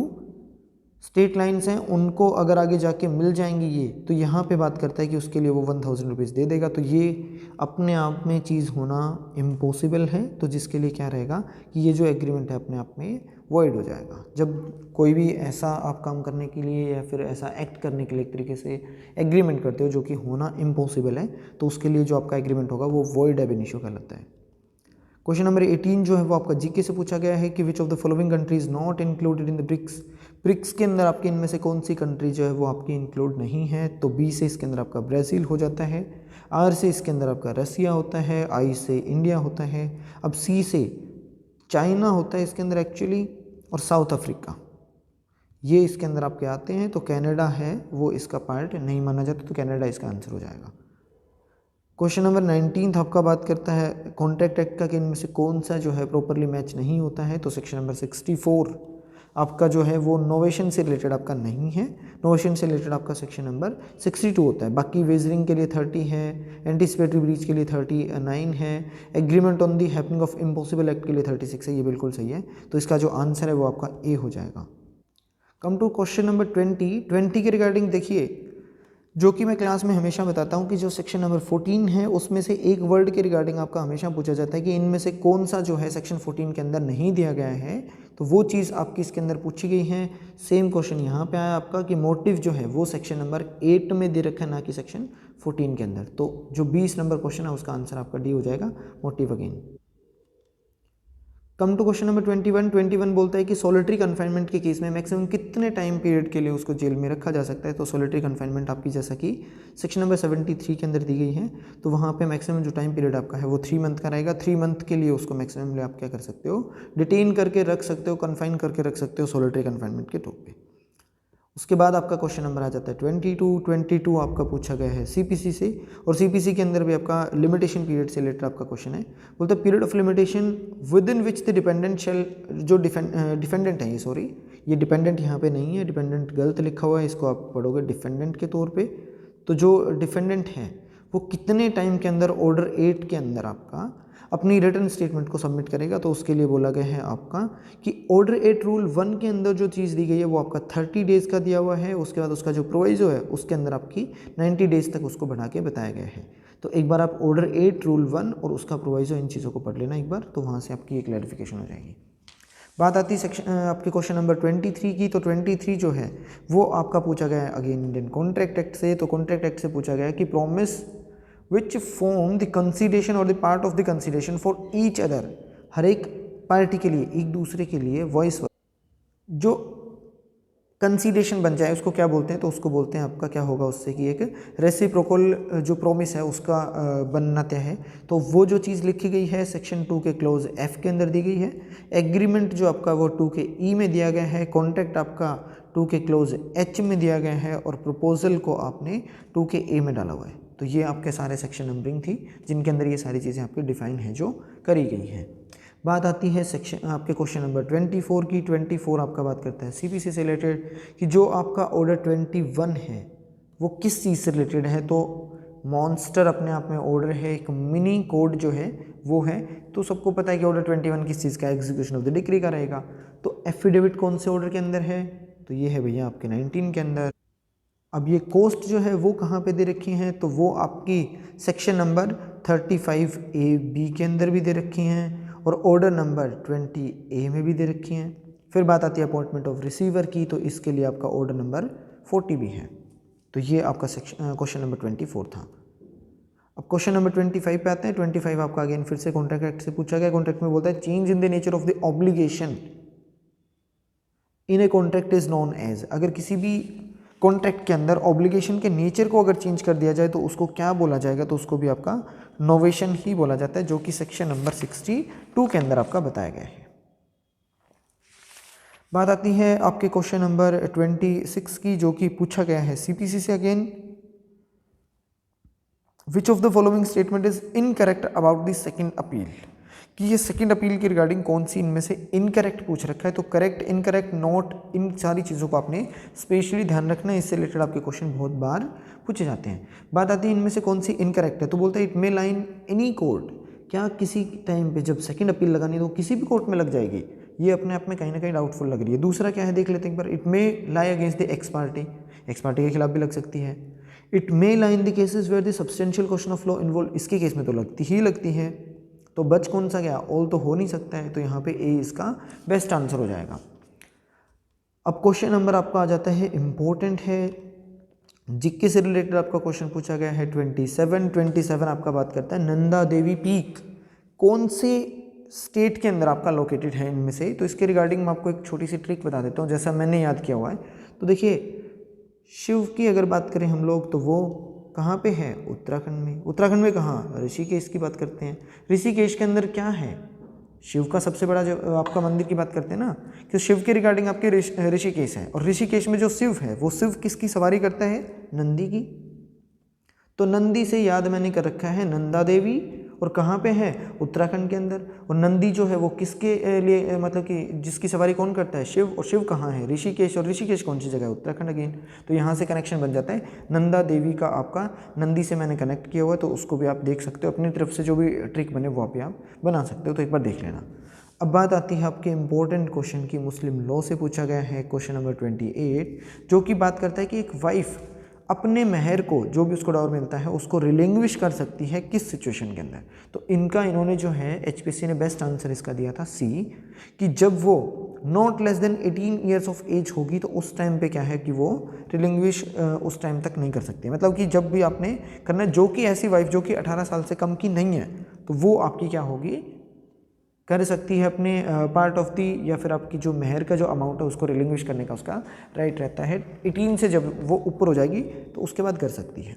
Speaker 1: स्ट्रेट लाइन्स हैं, उनको अगर आगे जाके मिल जाएंगी ये, तो यहाँ पे बात करता है कि उसके लिए वो 1000 रुपीज़ दे देगा। तो ये अपने आप में चीज़ होना इम्पॉसिबल है, तो जिसके लिए क्या रहेगा कि ये जो एग्रीमेंट है अपने आप में वॉइड हो जाएगा। जब कोई भी ऐसा आप काम करने के लिए या फिर ऐसा एक्ट करने के लिए एक तरीके से एग्रीमेंट करते हो जो कि होना इम्पॉसिबल है, तो उसके लिए जो आपका एग्रीमेंट होगा वो वॉइड एब इनिशियो कहलाता है। क्वेश्चन नंबर 18 जो है वो आपका जीके से पूछा गया है कि which of the following countries not included in the BRICS. BRICS के अंदर आपके इनमें से कौन सी कंट्री जो है वो आपकी इंक्लूड नहीं है। तो बी से इसके अंदर आपका ब्राज़ील हो जाता है, आर से इसके अंदर आपका रसिया होता है, आई से इंडिया होता है, अब सी से चाइना होता है इसके अंदर एक्चुअली, और साउथ अफ्रीका ये इसके अंदर आपके आते हैं। तो कनाडा है वो इसका पार्ट नहीं माना जाता, तो कनाडा इसका आंसर हो जाएगा। क्वेश्चन नंबर 19 आपका बात करता है कॉन्ट्रैक्ट एक्ट का कि इनमें से कौन सा जो है प्रॉपरली मैच नहीं होता है। तो सेक्शन नंबर 64 आपका जो है वो नोवेशन से रिलेटेड आपका नहीं है। नोवेशन से रिलेटेड आपका सेक्शन नंबर 62 होता है। बाकी वेजरिंग के लिए 30 है, एंटीसिपेटरी ब्रीच के लिए 39 है, agreement on the happening of impossible act के लिए 36 है। ये बिल्कुल सही है, तो इसका जो आंसर है वो आपका ए हो जाएगा। कम टू क्वेश्चन नंबर 20 के रिगार्डिंग देखिए, जो कि मैं क्लास में हमेशा बताता हूँ कि जो सेक्शन नंबर 14 है उसमें से एक वर्ड के रिगार्डिंग आपका हमेशा पूछा जाता है कि इनमें से कौन सा जो है सेक्शन 14 के अंदर नहीं दिया गया है, तो वो चीज़ आपकी इसके अंदर पूछी गई है। सेम क्वेश्चन यहाँ पे आया आपका कि मोटिव जो है वो सेक्शन नंबर 8 में दे रखा है, ना कि सेक्शन 14 के अंदर। तो जो 20 नंबर क्वेश्चन है उसका आंसर आपका डी हो जाएगा, motive again. Come to question number 21 बोलता है कि सॉलिटरी कन्फाइनमेंट के केस में मैक्सिमम कितने टाइम पीरियड के लिए उसको जेल में रखा जा सकता है। तो सॉलिटरी कन्फाइनमेंट आपकी जैसा कि सेक्शन नंबर 73 के अंदर दी गई है, तो वहाँ पे मैक्सिमम जो टाइम पीरियड आपका है वो 3 मंथ का रहेगा। 3 मंथ के लिए उसको मैक्सिमम आप क्या कर सकते हो, डिटेन करके रख सकते हो, कन्फाइन करके रख सकते हो सॉलिटरी कन्फाइनमेंट के टॉप पे। उसके बाद आपका क्वेश्चन नंबर आ जाता है 22 आपका पूछा गया है सीपीसी से, और सीपीसी के अंदर भी आपका लिमिटेशन पीरियड से रिलेटेड आपका क्वेश्चन है। बोलते हैं period of limitation within which the dependent shall, जो डिफेंडेंट है ये डिपेंडेंट यहाँ पे नहीं है, डिपेंडेंट गलत लिखा हुआ है, इसको आप पढ़ोगे डिफेंडेंट के तौर पे। तो जो डिफेंडेंट है वो कितने टाइम के अंदर ऑर्डर 8 के अंदर आपका अपनी रिटर्न स्टेटमेंट को सबमिट करेगा, तो उसके लिए बोला गया है आपका कि ऑर्डर 8 रूल 1 के अंदर जो चीज़ दी गई है वो आपका 30 डेज़ का दिया हुआ है। उसके बाद उसका जो प्रोविजो है उसके अंदर आपकी 90 डेज़ तक उसको बढ़ा के बताया गया है। तो एक बार आप ऑर्डर 8 रूल 1 और उसका प्रोविजो इन चीज़ों को पढ़ लेना एक बार, तो वहाँ से आपकी एक क्लैरिफिकेशन हो जाएगी। बात आती है सेक्शन आपके क्वेश्चन नंबर 23 की। तो 23 जो है वो आपका पूछा गया है अगेन इंडियन कॉन्ट्रैक्ट एक्ट से। तो कॉन्ट्रैक्ट एक्ट से पूछा गया है कि promise which form the consideration और the part of the consideration for each other, हर एक पार्टी के लिए, एक दूसरे के लिए वॉइस जो कंसीडरेशन बन जाए उसको क्या बोलते हैं, तो उसको बोलते हैं आपका क्या होगा उससे कि एक रेसिप्रोकल जो प्रॉमिस है उसका बनना तय है। तो वो जो चीज़ लिखी गई है सेक्शन 2 के क्लोज एफ के अंदर दी गई है। एग्रीमेंट जो आपका वो 2 के ई में दिया गया है, कॉन्ट्रैक्ट आपका 2 के क्लोज एच में दिया गया है, और प्रपोजल को आपने 2 के ए में डाला हुआ है। तो ये आपके सारे सेक्शन नंबरिंग थी जिनके अंदर ये सारी चीज़ें आपकी डिफाइन हैं जो करी गई हैं। बात आती है सेक्शन आपके क्वेश्चन नंबर 24 की। 24 आपका बात करता है सीपीसी से रिलेटेड कि जो आपका ऑर्डर 21 है वो किस चीज़ से रिलेटेड है। तो मॉन्स्टर अपने आप में ऑर्डर है, एक मिनी कोड जो है वो है। तो सबको पता है कि ऑर्डर 21 किस चीज़ का, एग्जीक्यूशन ऑफ द डिक्री का रहेगा। तो एफिडेविट कौन से ऑर्डर के अंदर है, तो ये है भैया आपके 19 के अंदर। अब ये कोस्ट जो है वो कहाँ पे दे रखी हैं, तो वो आपकी सेक्शन नंबर 35A-B के अंदर भी दे रखी हैं, और ऑर्डर नंबर 20A में भी दे रखी हैं। फिर बात आती है अपॉइंटमेंट ऑफ रिसीवर की, तो इसके लिए आपका ऑर्डर नंबर 40 भी है। तो ये आपका सेक्शन क्वेश्चन नंबर 24 था। अब क्वेश्चन नंबर 25 पे आते हैं। 25 आपका अगेन फिर से कॉन्ट्रैक्ट एक्ट से पूछा गया। कॉन्ट्रैक्ट में बोलता है change in the nature of the obligation in a contract is known as. अगर किसी भी कॉन्ट्रैक्ट के अंदर ऑब्लिगेशन के नेचर को अगर चेंज कर दिया जाए तो उसको क्या बोला जाएगा, तो उसको भी आपका नोवेशन ही बोला जाता है, जो कि सेक्शन नंबर 62 के अंदर आपका बताया गया है। बात आती है आपके क्वेश्चन नंबर 26 की, जो कि पूछा गया है सीपीसी से again. Which of the following statement is incorrect about the second appeal, कि ये सेकंड अपील के रिगार्डिंग कौन सी इनमें से इनकरेक्ट पूछ रखा है। तो करेक्ट, इनकरेक्ट, नॉट, इन सारी चीज़ों को आपने स्पेशली ध्यान रखना है, इससे रिलेटेड आपके क्वेश्चन बहुत बार पूछे जाते हैं। बात आती है इनमें से कौन सी इनकरेक्ट है, तो बोलता है it may line any court, क्या किसी टाइम पे जब सेकंड अपील लगानी है तो किसी भी कोर्ट में लग जाएगी, ये अपने आप में कहीं ना कहीं डाउटफुल लग रही है। दूसरा क्या है देख लेते हैं एक बार, it may lie against the X party, X party के खिलाफ भी लग सकती है। It may lie in the cases where the substantial question of law involve, इसके केस में तो लगती है, तो बच कौन सा गया, ऑल तो हो नहीं सकता है, तो यहाँ पे ए इसका बेस्ट आंसर हो जाएगा। अब क्वेश्चन नंबर आपका आ जाता है, इंपॉर्टेंट है, जीके से रिलेटेड आपका क्वेश्चन पूछा गया है 27 आपका बात करता है नंदा देवी पीक कौन से स्टेट के अंदर आपका लोकेटेड है इनमें से। तो इसके रिगार्डिंग मैं आपको एक छोटी सी ट्रिक बता देता हूँ, जैसा मैंने याद किया हुआ है। तो देखिए, शिव की अगर बात करें हम लोग तो वो कहाँ पे है, उत्तराखंड में। उत्तराखंड में कहाँ, ऋषिकेश की बात करते हैं। ऋषिकेश के अंदर क्या है, शिव का सबसे बड़ा जो आपका मंदिर की बात करते हैं ना, कि शिव के रिगार्डिंग आपके ऋषिकेश है, और ऋषिकेश में जो शिव है वो शिव किसकी सवारी करता है, नंदी की। तो नंदी से याद मैंने कर रखा है नंदा देवी, और कहाँ पे है, उत्तराखंड के अंदर। और नंदी जो है वो किसके लिए, मतलब कि जिसकी सवारी कौन करता है, शिव। और शिव कहाँ है, ऋषिकेश। और ऋषिकेश कौन सी जगह है, उत्तराखंड अगेन। तो यहाँ से कनेक्शन बन जाता है नंदा देवी का, आपका नंदी से मैंने कनेक्ट किया हुआ है, तो उसको भी आप देख सकते हो, अपनी तरफ से जो भी ट्रिक बने वो भी आप बना सकते हो, तो एक बार देख लेना। अब बात आती है आपके इंपॉर्टेंट क्वेश्चन की, मुस्लिम लॉ से पूछा गया है क्वेश्चन नंबर 28, जो कि बात करता है कि एक वाइफ अपने मेहर को, जो भी उसको डॉवर मिलता है, उसको रिलिंग्विश कर सकती है किस सिचुएशन के अंदर। तो इनका इन्होंने जो है एचपीसी ने बेस्ट आंसर इसका दिया था सी, कि जब वो not less than 18 years of age होगी, तो उस टाइम पे क्या है कि वो रिलिंग्विश उस टाइम तक नहीं कर सकती। मतलब कि जब भी आपने करना है, जो कि ऐसी वाइफ जो कि 18 साल से कम की नहीं है, तो वो आपकी क्या होगी, कर सकती है अपने पार्ट ऑफ दी, या फिर आपकी जो मेहर का जो अमाउंट है उसको रिलिंग्विश करने का उसका राइट रहता है। 18 से जब वो ऊपर हो जाएगी तो उसके बाद कर सकती है।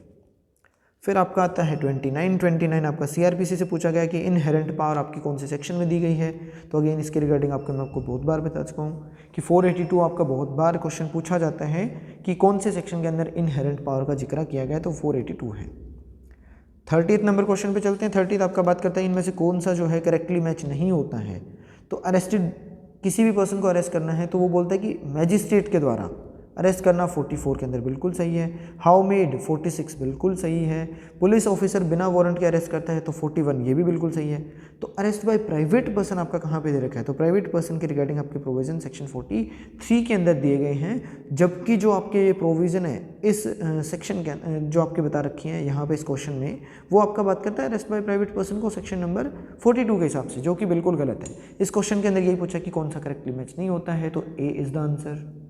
Speaker 1: फिर आपका आता है 29 आपका सीआरपीसी से पूछा गया कि इनहेरेंट पावर आपकी कौन से सेक्शन में दी गई है। तो अगेन इसके रिगार्डिंग मैं आपको बहुत बार बता चुका हूँ कि 482 आपका बहुत बार क्वेश्चन पूछा जाता है कि कौन से सेक्शन के अंदर इनहेरेंट पावर का जिक्र किया गया है, तो 482 है। 30th नंबर क्वेश्चन पे चलते हैं। 30th आपका बात करता है इनमें से कौन सा जो है करेक्टली मैच नहीं होता है। तो अरेस्टेड, किसी भी पर्सन को अरेस्ट करना है तो वो बोलता है कि मैजिस्ट्रेट के द्वारा अरेस्ट करना 44 के अंदर बिल्कुल सही है। हाउ मेड 46 बिल्कुल सही है। पुलिस ऑफिसर बिना वारंट के अरेस्ट करता है तो 41 ये भी बिल्कुल सही है। तो अरेस्ट बाय प्राइवेट पर्सन आपका कहाँ पे दे रखा है, तो प्राइवेट पर्सन के रिगार्डिंग आपके प्रोविजन सेक्शन 43 के अंदर दिए गए हैं। जबकि जो आपके ये प्रोविजन है इस सेक्शन के जो आपके बता रखी है यहाँ पे इस क्वेश्चन में, वो आपका बात करता है अरेस्ट बाय प्राइवेट पर्सन को सेक्शन नंबर 42 के हिसाब से, जो कि बिल्कुल गलत है। इस क्वेश्चन के अंदर यही पूछा कि कौन सा करेक्टली मैच नहीं होता है, तो ए इज द आंसर।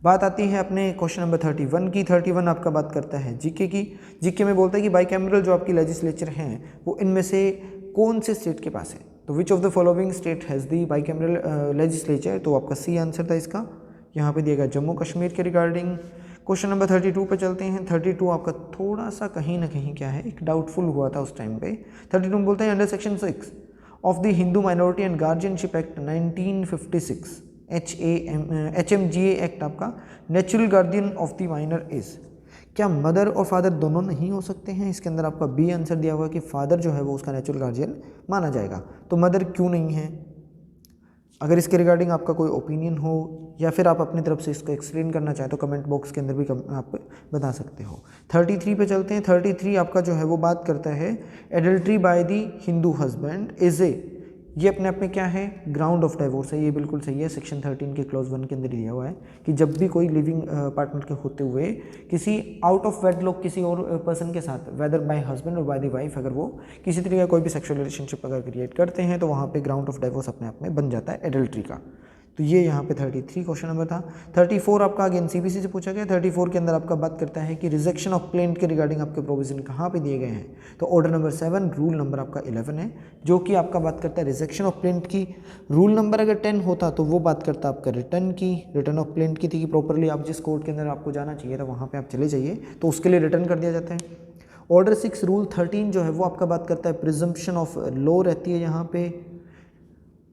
Speaker 1: बात आती है अपने क्वेश्चन नंबर 31 की। 31 आपका बात करता है जीके की। जीके में बोलता है कि बाइकैमरल जो आपकी लेजिस्लेचर हैं वो इनमें से कौन से स्टेट के पास है। तो विच of the following state has the bicameral legislature, तो आपका सी आंसर था इसका। यहाँ पे दिया गया जम्मू कश्मीर के रिगार्डिंग। क्वेश्चन नंबर 32 पे चलते हैं। 32 आपका थोड़ा सा कहीं ना कहीं क्या है, एक डाउटफुल हुआ था उस टाइम पे। 32 में बोलता है under section 6 of the Hindu minority and guardianship act 1956 HMGA act आपका natural guardian of the minor is, क्या मदर और फादर दोनों नहीं हो सकते हैं। इसके अंदर आपका बी आंसर दिया हुआ है कि फादर जो है वो उसका नेचुरल गार्जियन माना जाएगा। तो मदर क्यों नहीं है। अगर इसके रिगार्डिंग आपका कोई ओपिनियन हो या फिर आप अपनी तरफ से इसको एक्सप्लेन करना चाहें तो कमेंट बॉक्स के अंदर भी आप बता सकते हो। 33 पे चलते हैं। 33 आपका जो है वो बात करता है adultery by the Hindu husband is a, ये अपने आप में क्या है, ग्राउंड ऑफ डाइवोर्स है। ये बिल्कुल सही है। सेक्शन 13 के क्लॉज 1 के अंदर दिया हुआ है कि जब भी कोई लिविंग पार्टनर के होते हुए किसी आउट ऑफ वेडलॉक किसी और पर्सन के साथ, वेदर बाय हस्बैंड और बाय दी वाइफ, अगर वो किसी तरीके का कोई भी सेक्सुअल रिलेशनशिप अगर क्रिएट करते हैं तो वहाँ पे ग्राउंड ऑफ डाइवोर्स अपने आप में बन जाता है एडल्ट्री का। तो ये यहाँ पे 33 क्वेश्चन नंबर था। 34 आपका अगेन सीबीसी से पूछा गया। 34 के अंदर आपका बात करता है कि रिजेक्शन ऑफ प्लेंट के रिगार्डिंग आपके प्रोविजन कहाँ पे दिए गए हैं। तो ऑर्डर नंबर 7 रूल नंबर आपका 11 है, जो कि आपका बात करता है रिजेक्शन ऑफ प्लेंट की। रूल नंबर अगर 10 होता तो वो बात करता आपका रिटर्न की, रिटर्न ऑफ प्लेंट की थी कि प्रॉपरली आप जिस कोर्ट के अंदर आपको जाना चाहिए था वहाँ पर आप चले जाइए, तो उसके लिए रिटर्न कर दिया जाता है। ऑर्डर 6 रूल 13 जो है वो आपका बात करता है प्रिजम्पशन ऑफ लॉ रहती है यहाँ पे।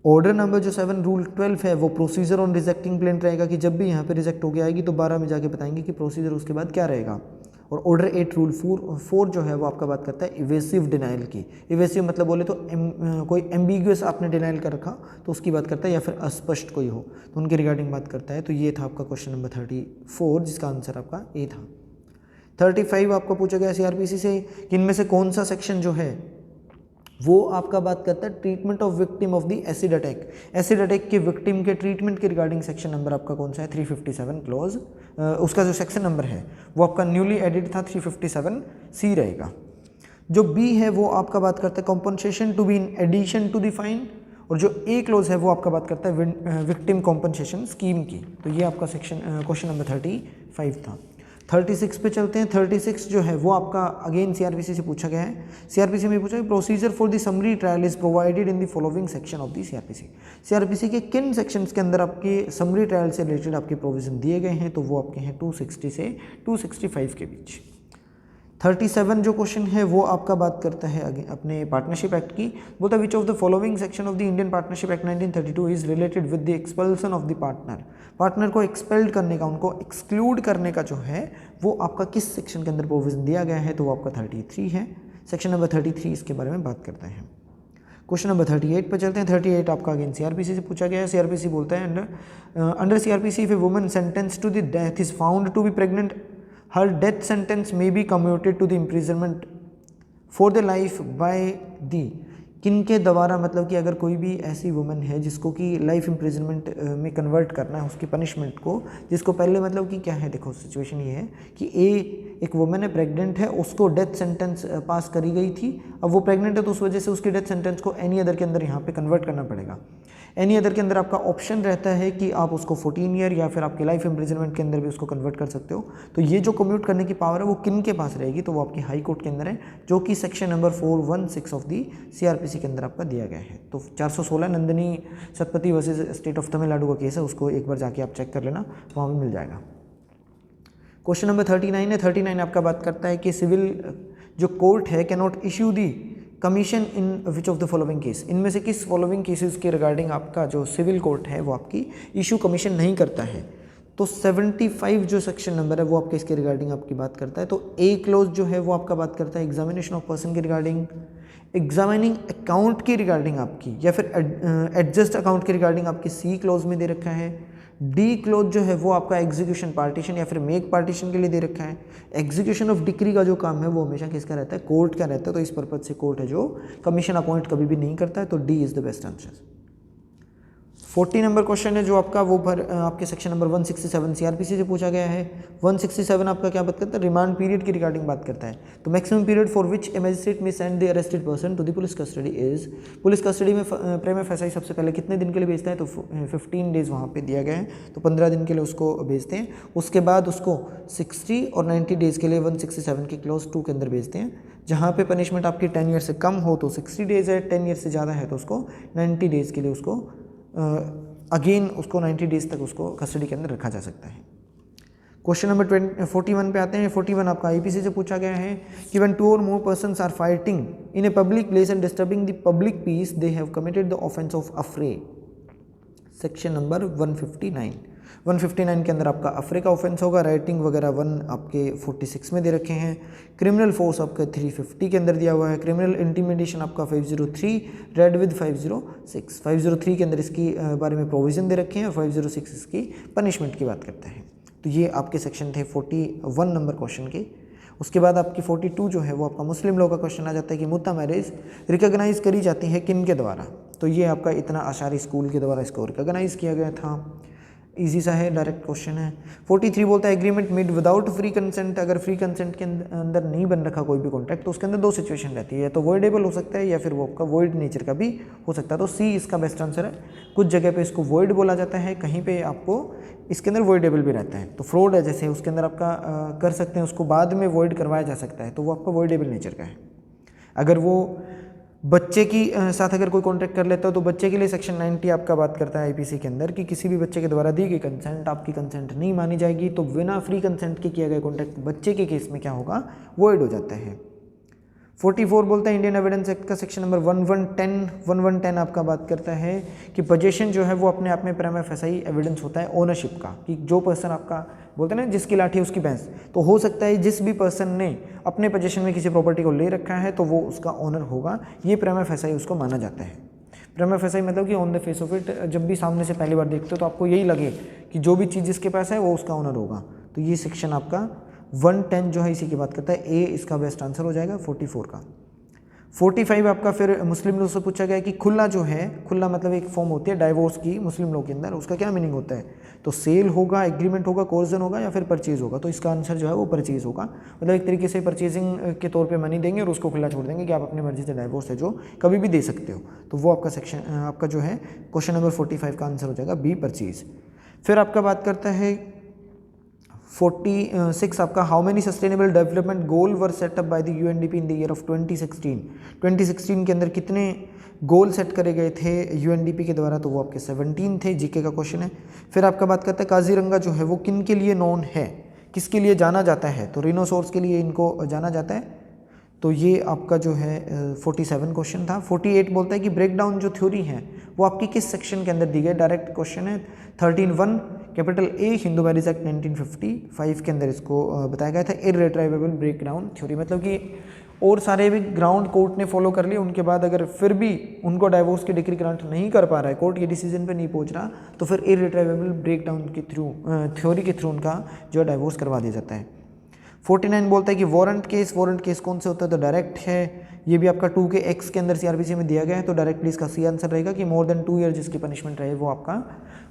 Speaker 1: ऑर्डर नंबर जो 7 रूल 12 है वो प्रोसीजर ऑन रिजेक्टिंग प्लेंट रहेगा कि जब भी यहाँ पे रिजेक्ट हो गया आएगी तो 12 में जाके बताएंगे कि प्रोसीजर उसके बाद क्या रहेगा। और ऑर्डर 8 रूल 4 जो है वो आपका बात करता है इवेसिव डिनाइल की। इवेसिव मतलब बोले तो कोई एम्बिगुअस आपने डिनाइल कर रखा तो उसकी बात करता है, या फिर अस्पष्ट कोई हो तो उनके रिगार्डिंग बात करता है। तो ये था आपका क्वेश्चन नंबर 34 जिसका आंसर आपका ए था। 35 आपका पूछा गया सीआरपीसी से कि इनमें से कौन सा सेक्शन जो है वो आपका बात करता है treatment of victim of the acid attack. Acid attack के विक्टिम के ट्रीटमेंट के रिगार्डिंग सेक्शन नंबर आपका कौन सा है 357 क्लोज, उसका जो सेक्शन नंबर है वो आपका न्यूली एडिड था 357 सी रहेगा। जो बी है वो आपका बात करता है compensation to be in addition to the fine, और जो ए क्लोज है वो आपका बात करता है विक्टिम कॉम्पनसेशन स्कीम की। तो ये आपका सेक्शन क्वेश्चन नंबर 35 था। 36 पे चलते हैं। 36 जो है वो आपका अगेन सीआरपीसी से पूछा गया है। सीआरपीसी में पूछा है procedure for the summary trial is provided in the following section of the CrPC. CrPC के किन सेक्शंस के अंदर आपके समरी ट्रायल से रिलेटेड आपके प्रोविजन दिए गए हैं, तो वो आपके हैं 260 से 265 के बीच। 37 जो क्वेश्चन है वो आपका बात करता है अपने पार्टनरशिप एक्ट की। बोलता है which of the following section of the Indian partnership act 1932 is related with the expulsion of the partner. Partner को एक्सपेल्ड करने का, उनको एक्सक्लूड करने का जो है वो आपका किस सेक्शन के अंदर प्रोविजन दिया गया है, तो वो आपका 33 है। सेक्शन नंबर 33 इसके बारे में बात करता है। क्वेश्चन नंबर 38 पर चलते हैं। 38 आपका अगेन सीआरपीसी से पूछा गया है। सीआरपीसी बोलता है under CrPC if a woman sentence to the death is found to be pregnant, her death sentence may be commuted to the imprisonment for the life by the किन के द्वारा, मतलब कि अगर कोई भी ऐसी वुमन है जिसको कि लाइफ इम्प्रिजनमेंट में कन्वर्ट करना है उसकी पनिशमेंट को, जिसको पहले मतलब कि क्या है, देखो सिचुएशन ये है कि एक वुमन है, प्रेग्नेंट है, उसको डेथ सेंटेंस पास करी गई थी। अब वो प्रेग्नेंट है तो उस वजह से उसकी डेथ सेंटेंस को एनी अदर के अंदर यहाँ पे कन्वर्ट करना पड़ेगा। एनी अदर के अंदर आपका ऑप्शन रहता है कि आप उसको 14 ईयर या फिर आपके लाइफ इम्प्रिजनमेंट के अंदर भी उसको कन्वर्ट कर सकते हो। तो ये जो कम्यूट करने की पावर है वो किन के पास रहेगी, तो वो आपकी हाई कोर्ट के अंदर है, जो कि section number 416 of the CrPC के अंदर आपका दिया गया है। तो 416 Nandini Satpathy versus state of Tamil Nadu का केस है, उसको एक बार जाके आप चेक कर लेना, वहाँ भी मिल जाएगा। क्वेश्चन नंबर 39 है। 39 आपका बात करता है कि सिविल जो कोर्ट है can not issue the commission in which of the following case, इनमें से किस फॉलोइंग केसेस के रिगार्डिंग आपका जो सिविल कोर्ट है वो आपकी इशू कमीशन नहीं करता है। तो 75 जो सेक्शन नंबर है वो आपके इसके रिगार्डिंग आपकी बात करता है। तो ए क्लोज जो है वो आपका बात करता है एग्जामिनेशन ऑफ पर्सन के रिगार्डिंग, एग्जामिनिंग अकाउंट की रिगार्डिंग आपकी, या फिर एडजस्ट अकाउंट के रिगार्डिंग आपकी सी क्लोज में दे रखा है। डी क्लोज जो है वो आपका एग्जीक्यूशन पार्टीशन या फिर मेक पार्टीशन के लिए दे रखा है। एग्जीक्यूशन ऑफ डिक्री का जो काम है वो हमेशा किसका रहता है, कोर्ट का रहता है। तो इस पर्पज से कोर्ट है जो कमीशन अपॉइंट कभी भी नहीं करता है। तो D is the best answer. 40 number question है जो आपका वो आपके सेक्शन नंबर 167 सीआरपीसी से पूछा गया है। 167 आपका क्या बात करता है, रिमांड पीरियड की रिगार्डिंग बात करता है। तो maximum period for which a magistrate may send the arrested person to the police custody is, police custody में प्रेमा फेसाई सबसे पहले कितने दिन के लिए भेजता है, तो 15 डेज वहाँ पे दिया गया है, तो 15 दिन के लिए उसको भेजते हैं। उसके बाद उसको 60 और 90 डेज़ के लिए 167 की क्लॉज 2 के अंदर भेजते हैं। जहाँ पे पनिशमेंट आपकी 10 ईयर से कम हो तो 60 डेज़ है, 10 ईयर से ज़्यादा है तो उसको 90 डेज़ के लिए उसको अगेन उसको 90 डेज़ तक उसको कस्टडी के अंदर रखा जा सकता है। क्वेश्चन नंबर 41 पे आते हैं। 41 आपका आईपीसी से पूछा गया है कि when 2 or more persons are fighting in a public place and disturbing the public peace they have committed the offence of affray. Section number 159 के अंदर आपका अफ्रे का ऑफेंस होगा। राइटिंग वगैरह 1 आपके 46 में दे रखे हैं। क्रिमिनल फोर्स आपका 350 के अंदर दिया हुआ है। क्रिमिनल इंटीमिडेशन आपका 503, रेड विद 506। 503 के अंदर इसकी बारे में प्रोविजन दे रखे हैं और 506 इसकी पनिशमेंट की बात करता है। तो ये आपके सेक्शन थे 41 नंबर क्वेश्चन के। उसके बाद आपकी 42 जो है वो आपका मुस्लिम लॉ का क्वेश्चन आ जाता है कि मुद्दा मैरिज रिकॉग्नाइज करी जाती है किन के द्वारा। तो ये आपका इतना अशारी स्कूल के द्वारा इसको रिकॉग्नाइज किया गया था। इजी सा है, डायरेक्ट क्वेश्चन है। 43 बोलता है agreement made without free consent. अगर फ्री कंसेंट के अंदर नहीं बन रखा कोई भी कॉन्ट्रैक्ट तो उसके अंदर 2 सिचुएशन रहती है, तो वॉइडेबल हो सकता है या फिर वो आपका वॉइड नेचर का भी हो सकता है। तो सी इसका बेस्ट आंसर है। कुछ जगह पे इसको वॉइड बोला जाता है, कहीं पे आपको इसके अंदर वॉइडेबल भी रहता है। तो फ्रॉड है जैसे उसके अंदर आपका कर सकते हैं, उसको बाद में वॉइड करवाया जा सकता है, तो वो आपका वॉइडेबल नेचर का है। अगर वो बच्चे की साथ अगर कोई कॉन्ट्रैक्ट कर लेता हो तो बच्चे के लिए सेक्शन 90 आपका बात करता है आईपीसी के अंदर कि किसी भी बच्चे के द्वारा दी गई कंसेंट आपकी कंसेंट नहीं मानी जाएगी। तो बिना फ्री कंसेंट के किया गया कॉन्ट्रैक्ट बच्चे के केस में क्या होगा, वॉइड हो जाता है। 44 बोलता है इंडियन एविडेंस एक्ट का सेक्शन नंबर 1110 आपका बात करता है कि पोजेशन जो है वो अपने आप में प्रिमा फेसाई एविडेंस होता है ओनरशिप का, कि जो पर्सन आपका बोलते हैं ना जिसकी लाठी उसकी भैंस। तो हो सकता है जिस भी पर्सन ने अपने पोजीशन में किसी प्रॉपर्टी को ले रखा है तो वो उसका ओनर होगा, ये प्रिमा फेसाई उसको माना जाता है। प्रिमा फेसाई मतलब कि on the face of it, जब भी सामने से पहली बार देखते हो तो आपको यही लगे कि जो भी चीज़ जिसके पास है वो उसका ओनर होगा। तो ये सेक्शन आपका 110 जो है इसी की बात करता है, ए इसका बेस्ट आंसर हो जाएगा 44 का। 45 आपका फिर मुस्लिम लॉ से पूछा गया कि खुला जो है, खुला मतलब एक फॉर्म होती है डाइवोर्स की मुस्लिम लॉ के अंदर, उसका क्या मीनिंग होता है? तो सेल होगा, एग्रीमेंट होगा, कोर्जन होगा या फिर परचेज होगा। तो इसका आंसर जो है वो परचेज होगा, मतलब एक तरीके से परचेजिंग के तौर पे मनी देंगे और उसको खुला छोड़ देंगे कि आप अपनी मर्जी से डाइवोर्स है जो कभी भी दे सकते हो। तो वो आपका सेक्शन आपका जो है क्वेश्चन नंबर 45 का आंसर हो जाएगा बी परचेज। फिर आपका बात करता है 46 आपका, how many sustainable development goal were set up by the UNDP in the year of 2016। 2016 के अंदर कितने गोल सेट करे गए थे यूएनडीपी के द्वारा? तो वो आपके 17 थे, जीके का क्वेश्चन है। फिर आपका बात करता है काजीरंगा जो है वो किन के लिए नोन है, किसके लिए जाना जाता है? तो रिनोसोर्स के लिए इनको जाना जाता है। तो ये आपका जो है 47 क्वेश्चन था। 48 बोलता है कि ब्रेकडाउन जो थ्योरी है वो आपकी किस सेक्शन के अंदर दी गई? डायरेक्ट क्वेश्चन है। 13(1) capital A Hindu marriage act 1955 के अंदर इसको बताया गया था, इररिट्राइवेबल ब्रेकडाउन थ्योरी। मतलब कि और सारे भी ग्राउंड कोर्ट ने फॉलो कर लिए, उनके बाद अगर फिर भी उनको डाइवोर्स की डिग्री ग्रांट नहीं कर पा रहा है, कोर्ट के डिसीजन पे नहीं पहुंच रहा, तो फिर इररिट्राइवेबल ब्रेकडाउन के थ्रू थ्योरी के थ्रू उनका जो डाइवोर्स करवा दिया जाता है। 49 बोलता है कि वारंट केस कौन से होता है? तो डायरेक्ट है। ये भी आपका 2 के एक्स के अंदर सीआरपीसी में दिया गया है, तो डायरेक्टली इसका सी आंसर रहेगा कि मोर देन 2 ईयर जिसकी पनिशमेंट रहे वो आपका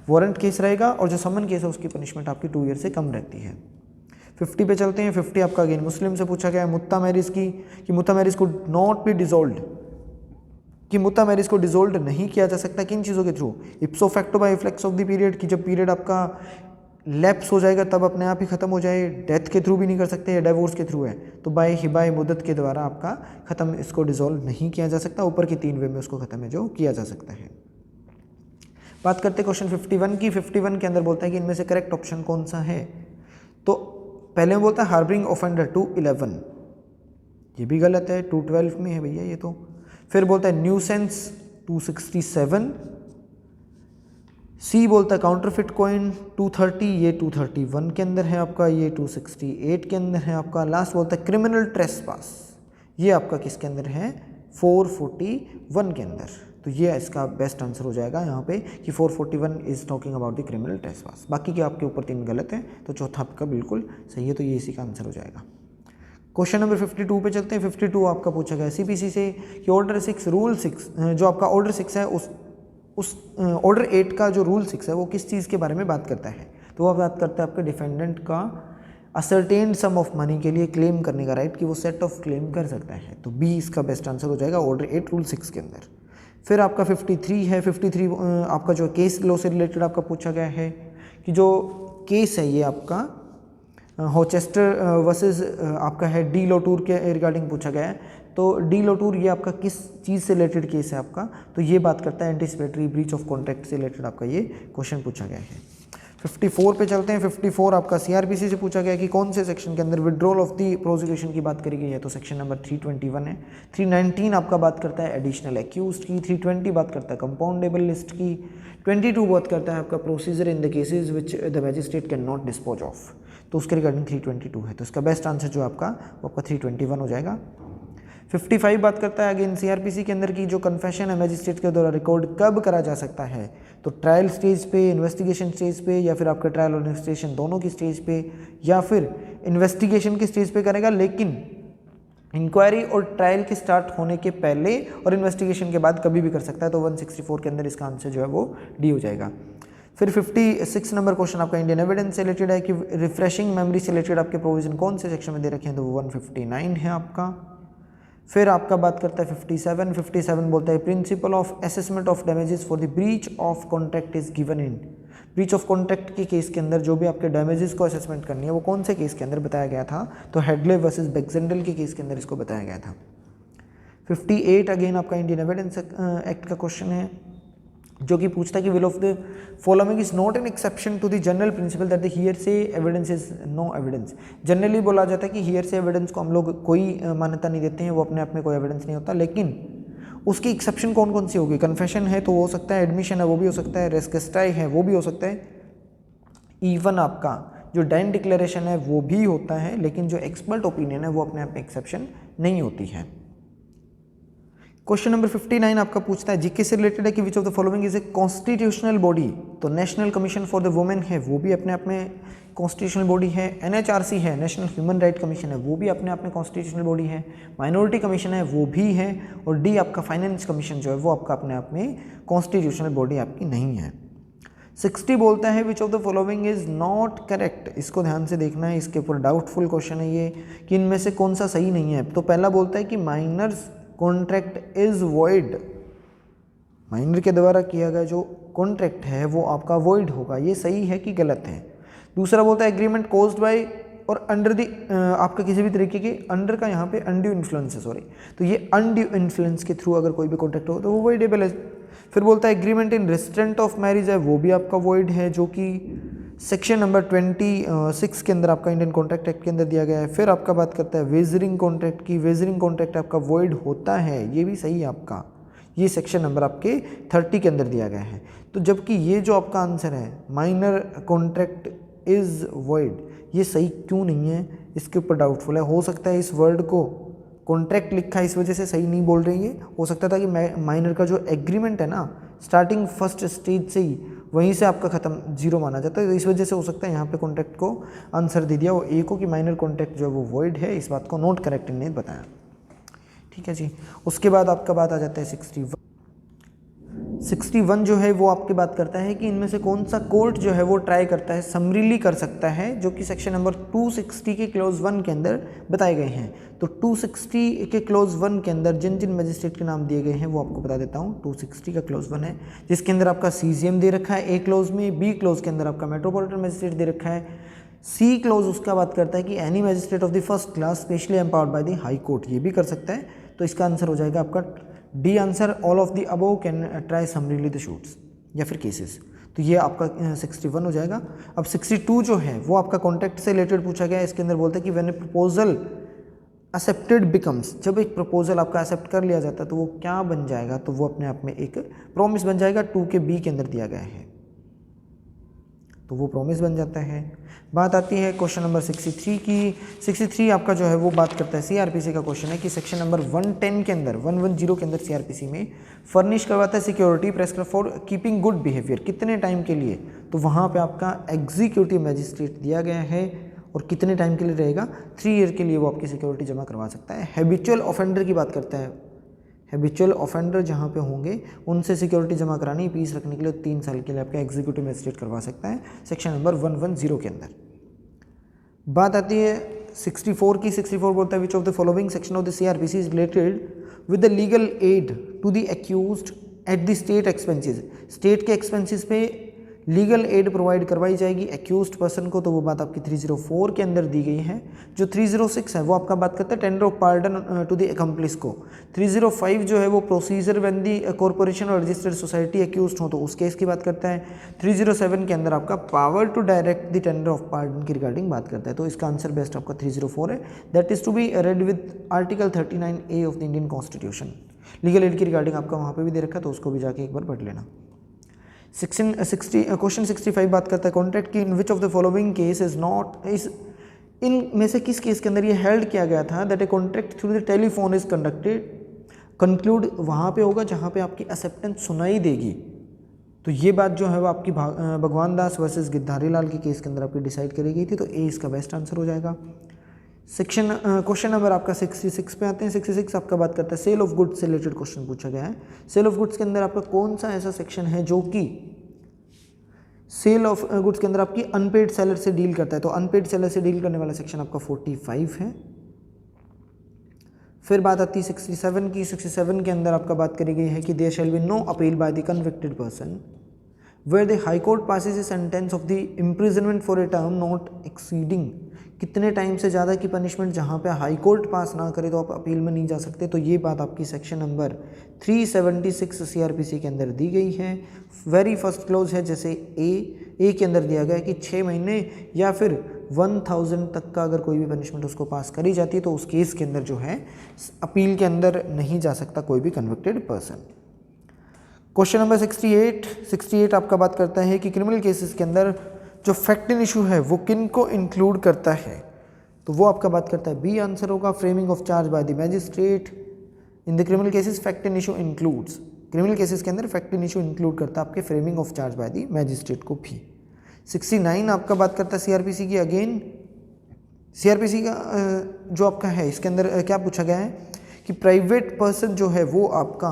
Speaker 1: वारंट केस रहेगा, और जो समन केस है उसकी पनिशमेंट आपकी 2 ईयर से कम रहती है। 50 पे चलते हैं। 50 आपका अगेन मुस्लिम से पूछा गया है मुत्ता मैरिज की, कि मुत्ता मैरिज को नॉट बी डिसॉल्व्ड, कि मुत्ता मैरिज को डिसॉल्व नहीं किया जा सकता किन चीज़ों के through? Ipso facto by efflux of the period, कि जब पीरियड आपका लैप्स हो जाएगा तब अपने आप ही खत्म हो जाए, डेथ के थ्रू भी नहीं कर सकते या डाइवोर्स के थ्रू है, तो बाय हिबाए मुद्दत के द्वारा आपका खत्म, इसको डिसॉल्व नहीं किया जा सकता। ऊपर की 3 वे में उसको खत्म है जो किया जा सकता है। बात करते हैं क्वेश्चन 51 की। 51 के अंदर बोलता है कि इनमें से करेक्ट ऑप्शन कौन सा है? तो पहले में बोलता है हार्बरिंग ऑफेंडर 211, ये भी गलत है, 212 में है भैया ये तो। फिर बोलता है न्यूसेंस 267। सी बोलता है काउंटरफिट कॉइन 230, ये 231 के अंदर है आपका, ये 268 के अंदर है आपका। लास्ट बोलता है क्रिमिनल ट्रेसपास, ये आपका किसके अंदर है? 441 के अंदर। तो ये इसका बेस्ट आंसर हो जाएगा यहाँ पे कि 441 is talking about the criminal trespass. बाकी के आपके ऊपर 3 गलत हैं, तो चौथा आपका बिल्कुल सही है, तो ये इसी का आंसर हो जाएगा। क्वेश्चन नंबर 52 पे चलते हैं। 52 आपका पूछा गया सीपीसी से कि ऑर्डर 6 रूल 6, जो आपका ऑर्डर 6 है उस ऑर्डर 8 का जो रूल 6 है वो किस चीज़ के बारे में बात करता है? तो वो बात करता है आपके डिफेंडेंट का असर्टेन्ड सम ऑफ मनी के लिए क्लेम करने का राइट, कि वो सेट ऑफ क्लेम कर सकता है। तो बी इसका बेस्ट आंसर हो जाएगा ऑर्डर 8 रूल 6 के अंदर। फिर आपका 53 है। 53 आपका जो केस लॉ से रिलेटेड आपका पूछा गया है कि जो केस है ये आपका होचेस्टर वर्सेस आपका है डी लोटूर के रिगार्डिंग पूछा गया है। तो डी लोटूर ये आपका किस चीज़ से रिलेटेड केस है आपका? तो ये बात करता है एंटीसिपेटरी ब्रीच ऑफ कॉन्ट्रैक्ट से रिलेटेड आपका ये क्वेश्चन पूछा गया है। 54 पे चलते हैं। 54 आपका सीआरपीसी से पूछा गया कि कौन से सेक्शन के अंदर विड्रॉल ऑफ दी प्रोसिक्यूशन की बात करी गई है? तो सेक्शन नंबर 321 है। 319 आपका बात करता है एडिशनल एक्यूज्ड की। 320 बात करता है कंपाउंडेबल लिस्ट की। 22 बात करता है आपका procedure in the cases which the magistrate can not dispose of, तो उसके रिगार्डिंग 322 है। तो इसका बेस्ट आंसर जो आपका वो आपका 321 हो जाएगा। 55 बात करता है अगेन सीआरपीसी के अंदर की जो कन्फेशन है मैजिस्ट्रेट के द्वारा रिकॉर्ड कब करा जा सकता है? तो ट्रायल स्टेज पे, इन्वेस्टिगेशन स्टेज पे, या फिर आपका ट्रायल और इन्वेस्टिगेशन दोनों की स्टेज पे, या फिर इन्वेस्टिगेशन की स्टेज पे करेगा, लेकिन इंक्वायरी और ट्रायल के स्टार्ट होने के पहले और इन्वेस्टिगेशन के बाद कभी भी कर सकता है। तो 164 के अंदर इसका आंसर जो है वो डी हो जाएगा। फिर 56 नंबर क्वेश्चन आपका इंडियन एविडेंस से रिलेटेड है कि रिफ्रेशिंग मेमोरी से रिलेटेड आपके प्रोविजन कौन से सेक्शन में दे रखे हैं? तो वो 159 है आपका। फिर आपका बात करता है 57 बोलता है principle of assessment of damages for the breach of contract is given in. Breach of contract के केस के अंदर जो भी आपके डैमेजेस को असेसमेंट करनी है वो कौन से केस के अंदर बताया गया था? तो हेडले वर्सेस बेक्सेंडल के केस के अंदर इसको बताया गया था। 58 अगेन आपका इंडियन एविडेंस एक्ट का क्वेश्चन है जो कि पूछता है कि will of the following is not an exception to the general principle that the hearsay evidence is no evidence. Generally बोला जाता है कि हियर से एविडेंस को हम लोग कोई मान्यता नहीं देते हैं, वो अपने आप में कोई एविडेंस नहीं होता, लेकिन उसकी एक्सेप्शन कौन कौन सी होगी? कन्फेशन है तो वो हो सकता है, एडमिशन है वो भी हो सकता है, रेस्केस्टाई है वो भी हो सकता है, इवन आपका जो डैन डिक्लेरेशन है वो भी होता है, लेकिन जो एक्सपर्ट ओपिनियन है वो अपने आप में एक्सेप्शन नहीं होती है। क्वेश्चन नंबर 59 आपका पूछता है जीके से रिलेटेड है कि which of the following is a constitutional body. तो national commission for the women है, वो भी अपने आप में कॉन्स्टिट्यूशनल बॉडी है। एनएचआरसी है, नेशनल ह्यूमन राइट कमीशन है, वो भी अपने आप में कॉन्स्टिट्यूशनल बॉडी है। माइनॉरिटी कमीशन है, वो भी है। और डी आपका फाइनेंस कमीशन जो है वो आपका अपने आप में कॉन्स्टिट्यूशनल बॉडी आपकी नहीं है। 60 बोलता है which of the following is not correct. इसको ध्यान से देखना है, इसके ऊपर डाउटफुल क्वेश्चन है ये कि इनमें से कौन सा सही नहीं है। तो पहला बोलता है कि minor's contract is void, minor के द्वारा किया गया जो कॉन्ट्रैक्ट है वो आपका वॉइड होगा। ये सही है कि गलत है। दूसरा बोलता है एग्रीमेंट कोज्ड बाय और अंडर दी, आपका किसी भी तरीके के अंडर का यहाँ पे अनड्यू इन्फ्लुएंस है, सॉरी, तो ये अनड्यू इन्फ्लुएंस के थ्रू अगर कोई भी कॉन्ट्रैक्ट हो तो वो वॉइडेबल है। फिर बोलता है agreement in restaurant of marriage है, वो भी आपका वॉइड है, जो कि सेक्शन नंबर 26 के अंदर आपका इंडियन कॉन्ट्रैक्ट एक्ट के अंदर दिया गया है। फिर आपका बात करता है वेजरिंग कॉन्ट्रैक्ट की, वेजरिंग कॉन्ट्रैक्ट आपका वॉइड होता है, ये भी सही है आपका, ये सेक्शन नंबर आपके 30 के अंदर दिया गया है। तो जबकि ये जो आपका आंसर है माइनर कॉन्ट्रैक्ट इज वॉइड, ये सही क्यों नहीं है, इसके ऊपर डाउटफुल है। हो सकता है इस वर्ड को कॉन्ट्रैक्ट लिखा है इस वजह से सही नहीं बोल रही है, हो सकता था कि माइनर का जो एग्रीमेंट है ना स्टार्टिंग फर्स्ट स्टेज से ही वहीं से आपका खत्म जीरो माना जाता है, तो इस वजह से हो सकता है यहाँ पे कॉन्ट्रैक्ट को आंसर दे दिया वो ए को कि माइनर कॉन्ट्रैक्ट जो है वो वॉइड है। इस बात को नोट करेक्ट ने बताया, ठीक है जी। उसके बाद आपका बात आ जाता है 61 जो है वो आपकी बात करता है कि इनमें से कौन सा कोर्ट जो है वो ट्राई करता है, समरीली कर सकता है, जो कि सेक्शन नंबर 260 के क्लोज 1 के अंदर बताए गए हैं। तो 260 के क्लोज 1 के अंदर जिन जिन मजिस्ट्रेट के नाम दिए गए हैं वो आपको बता देता हूँ। 260 का क्लोज 1 है जिसके अंदर आपका सीजीएम दे रखा है ए क्लोज में, बी क्लोज के अंदर आपका मेट्रोपॉलिटन मजिस्ट्रेट दे रखा है, सी क्लोज उसका बात करता है कि any magistrate of the first class specially empowered bye the high court, ये भी कर सकता है। तो इसका आंसर हो जाएगा आपका D answer, all of the above can try summarily the shoots या फिर केसेस। तो ये आपका 61 हो जाएगा। अब 62 जो है वो आपका कॉन्ट्रैक्ट से रिलेटेड पूछा गया है। इसके अंदर बोलते हैं कि when A proposal accepted becomes, जब एक प्रपोजल आपका एक्सेप्ट कर लिया जाता है तो वो क्या बन जाएगा, तो वो अपने आप में एक प्रॉमिस बन जाएगा। 2 के बी के अंदर दिया गया है तो वो प्रॉमिस बन जाता है। बात आती है क्वेश्चन नंबर 63 की। 63 आपका जो है वो बात करता है सीआरपीसी का क्वेश्चन है कि सेक्शन नंबर 110 के अंदर 110 के अंदर सीआरपीसी में फर्निश करवाता है security prescribe for keeping good behaviour, कितने टाइम के लिए, तो वहाँ पे आपका एग्जीक्यूटिव मैजिस्ट्रेट दिया गया है और कितने टाइम के लिए रहेगा, 3 ईयर के लिए वो आपकी सिक्योरिटी जमा करवा सकता है। हैबिचुअल ऑफेंडर की बात करता है, हैबिचुअल ऑफेंडर जहाँ पे होंगे उनसे सिक्योरिटी जमा करानी पीस रखने के लिए 3 साल के लिए आपका एग्जीक्यूटिव मैजिस्ट्रेट करवा सकता है सेक्शन नंबर 110 के अंदर। बात आती है 64 की। 64 बोलता है which of the following section of the CrPC is related with the legal aid to the accused at the state expenses, state के एक्सपेंसेस पे लीगल एड प्रोवाइड करवाई जाएगी एक्यूज्ड पर्सन को, तो वो बात आपकी 304 के अंदर दी गई है। जो 306 है वो आपका बात करता है tender of pardon to the accomplice को। 305 जो है वो प्रोसीजर व्हेन दी कॉर्पोरेशन और रजिस्टर्ड सोसाइटी एक्यूज्ड हो तो उस केस की बात करता है। 307 के अंदर आपका power to direct the tender of pardon की रिगार्डिंग बात करता है। तो इसका आंसर बेस्ट आपका 304 है, that is to be read with article 39A of the Indian constitution. Legal aid की रिगार्डिंग आपका वहाँ पर भी दे रखा है तो उसको भी जाके एक बार पढ़ लेना। क्वेश्चन 65 बात करता है कॉन्ट्रैक्ट की in which of the following case is not is, इन में से किस केस के अंदर ये हेल्ड किया गया था that a contract through the telephone is conducted, conclude वहाँ पे होगा जहाँ पे आपकी एक्सेप्टेंस सुनाई देगी। तो ये बात जो है वो आपकी भगवान दास वर्सेस गिरधारी लाल के केस के अंदर आपकी डिसाइड करी गई थी, तो ए इसका बेस्ट आंसर हो जाएगा। क्वेश्चन नंबर आपका 66 पे आते हैं। 66 आपका बात करता है सेल ऑफ गुड्स से रिलेटेड क्वेश्चन पूछा गया है। सेल ऑफ गुड्स के अंदर आपका कौन सा ऐसा सेक्शन है जो कि सेल ऑफ गुड्स के अंदर आपकी अनपेड सेलर से डील करता है, तो अनपेड सेलर से डील करने वाला सेक्शन आपका 45 है। फिर बात आती है 67 की। 67 के अंदर आपका बात करी गई है कि there shall be no appeal by the convicted person where the high court passes a sentence of the imprisonment for a term not exceeding, कितने टाइम से ज़्यादा की पनिशमेंट जहाँ पे हाई कोर्ट पास ना करे तो आप अपील में नहीं जा सकते। तो ये बात आपकी सेक्शन नंबर 376 सीआरपीसी के अंदर दी गई है। वेरी फर्स्ट क्लोज है जैसे ए के अंदर दिया गया है कि 6 महीने या फिर 1000 तक का अगर कोई भी पनिशमेंट उसको पास करी जाती है तो उस केस के अंदर जो है अपील के अंदर नहीं जा सकता कोई भी कन्विक्टेड पर्सन। क्वेश्चन नंबर 68 आपका बात करता है कि क्रिमिनल केसेस के अंदर जो फैक्ट इन इशू है वो किन को इंक्लूड करता है, तो वो आपका बात करता है बी आंसर होगा, framing of charge by the magistrate in the criminal cases fact in issue includes, criminal cases के अंदर फैक्ट इन इशू इंक्लूड करता है आपके framing of charge by the magistrate को भी। 69 आपका बात करता है सीआरपीसी की। अगेन सीआरपीसी का जो आपका है इसके अंदर क्या पूछा गया है कि प्राइवेट पर्सन जो है वो आपका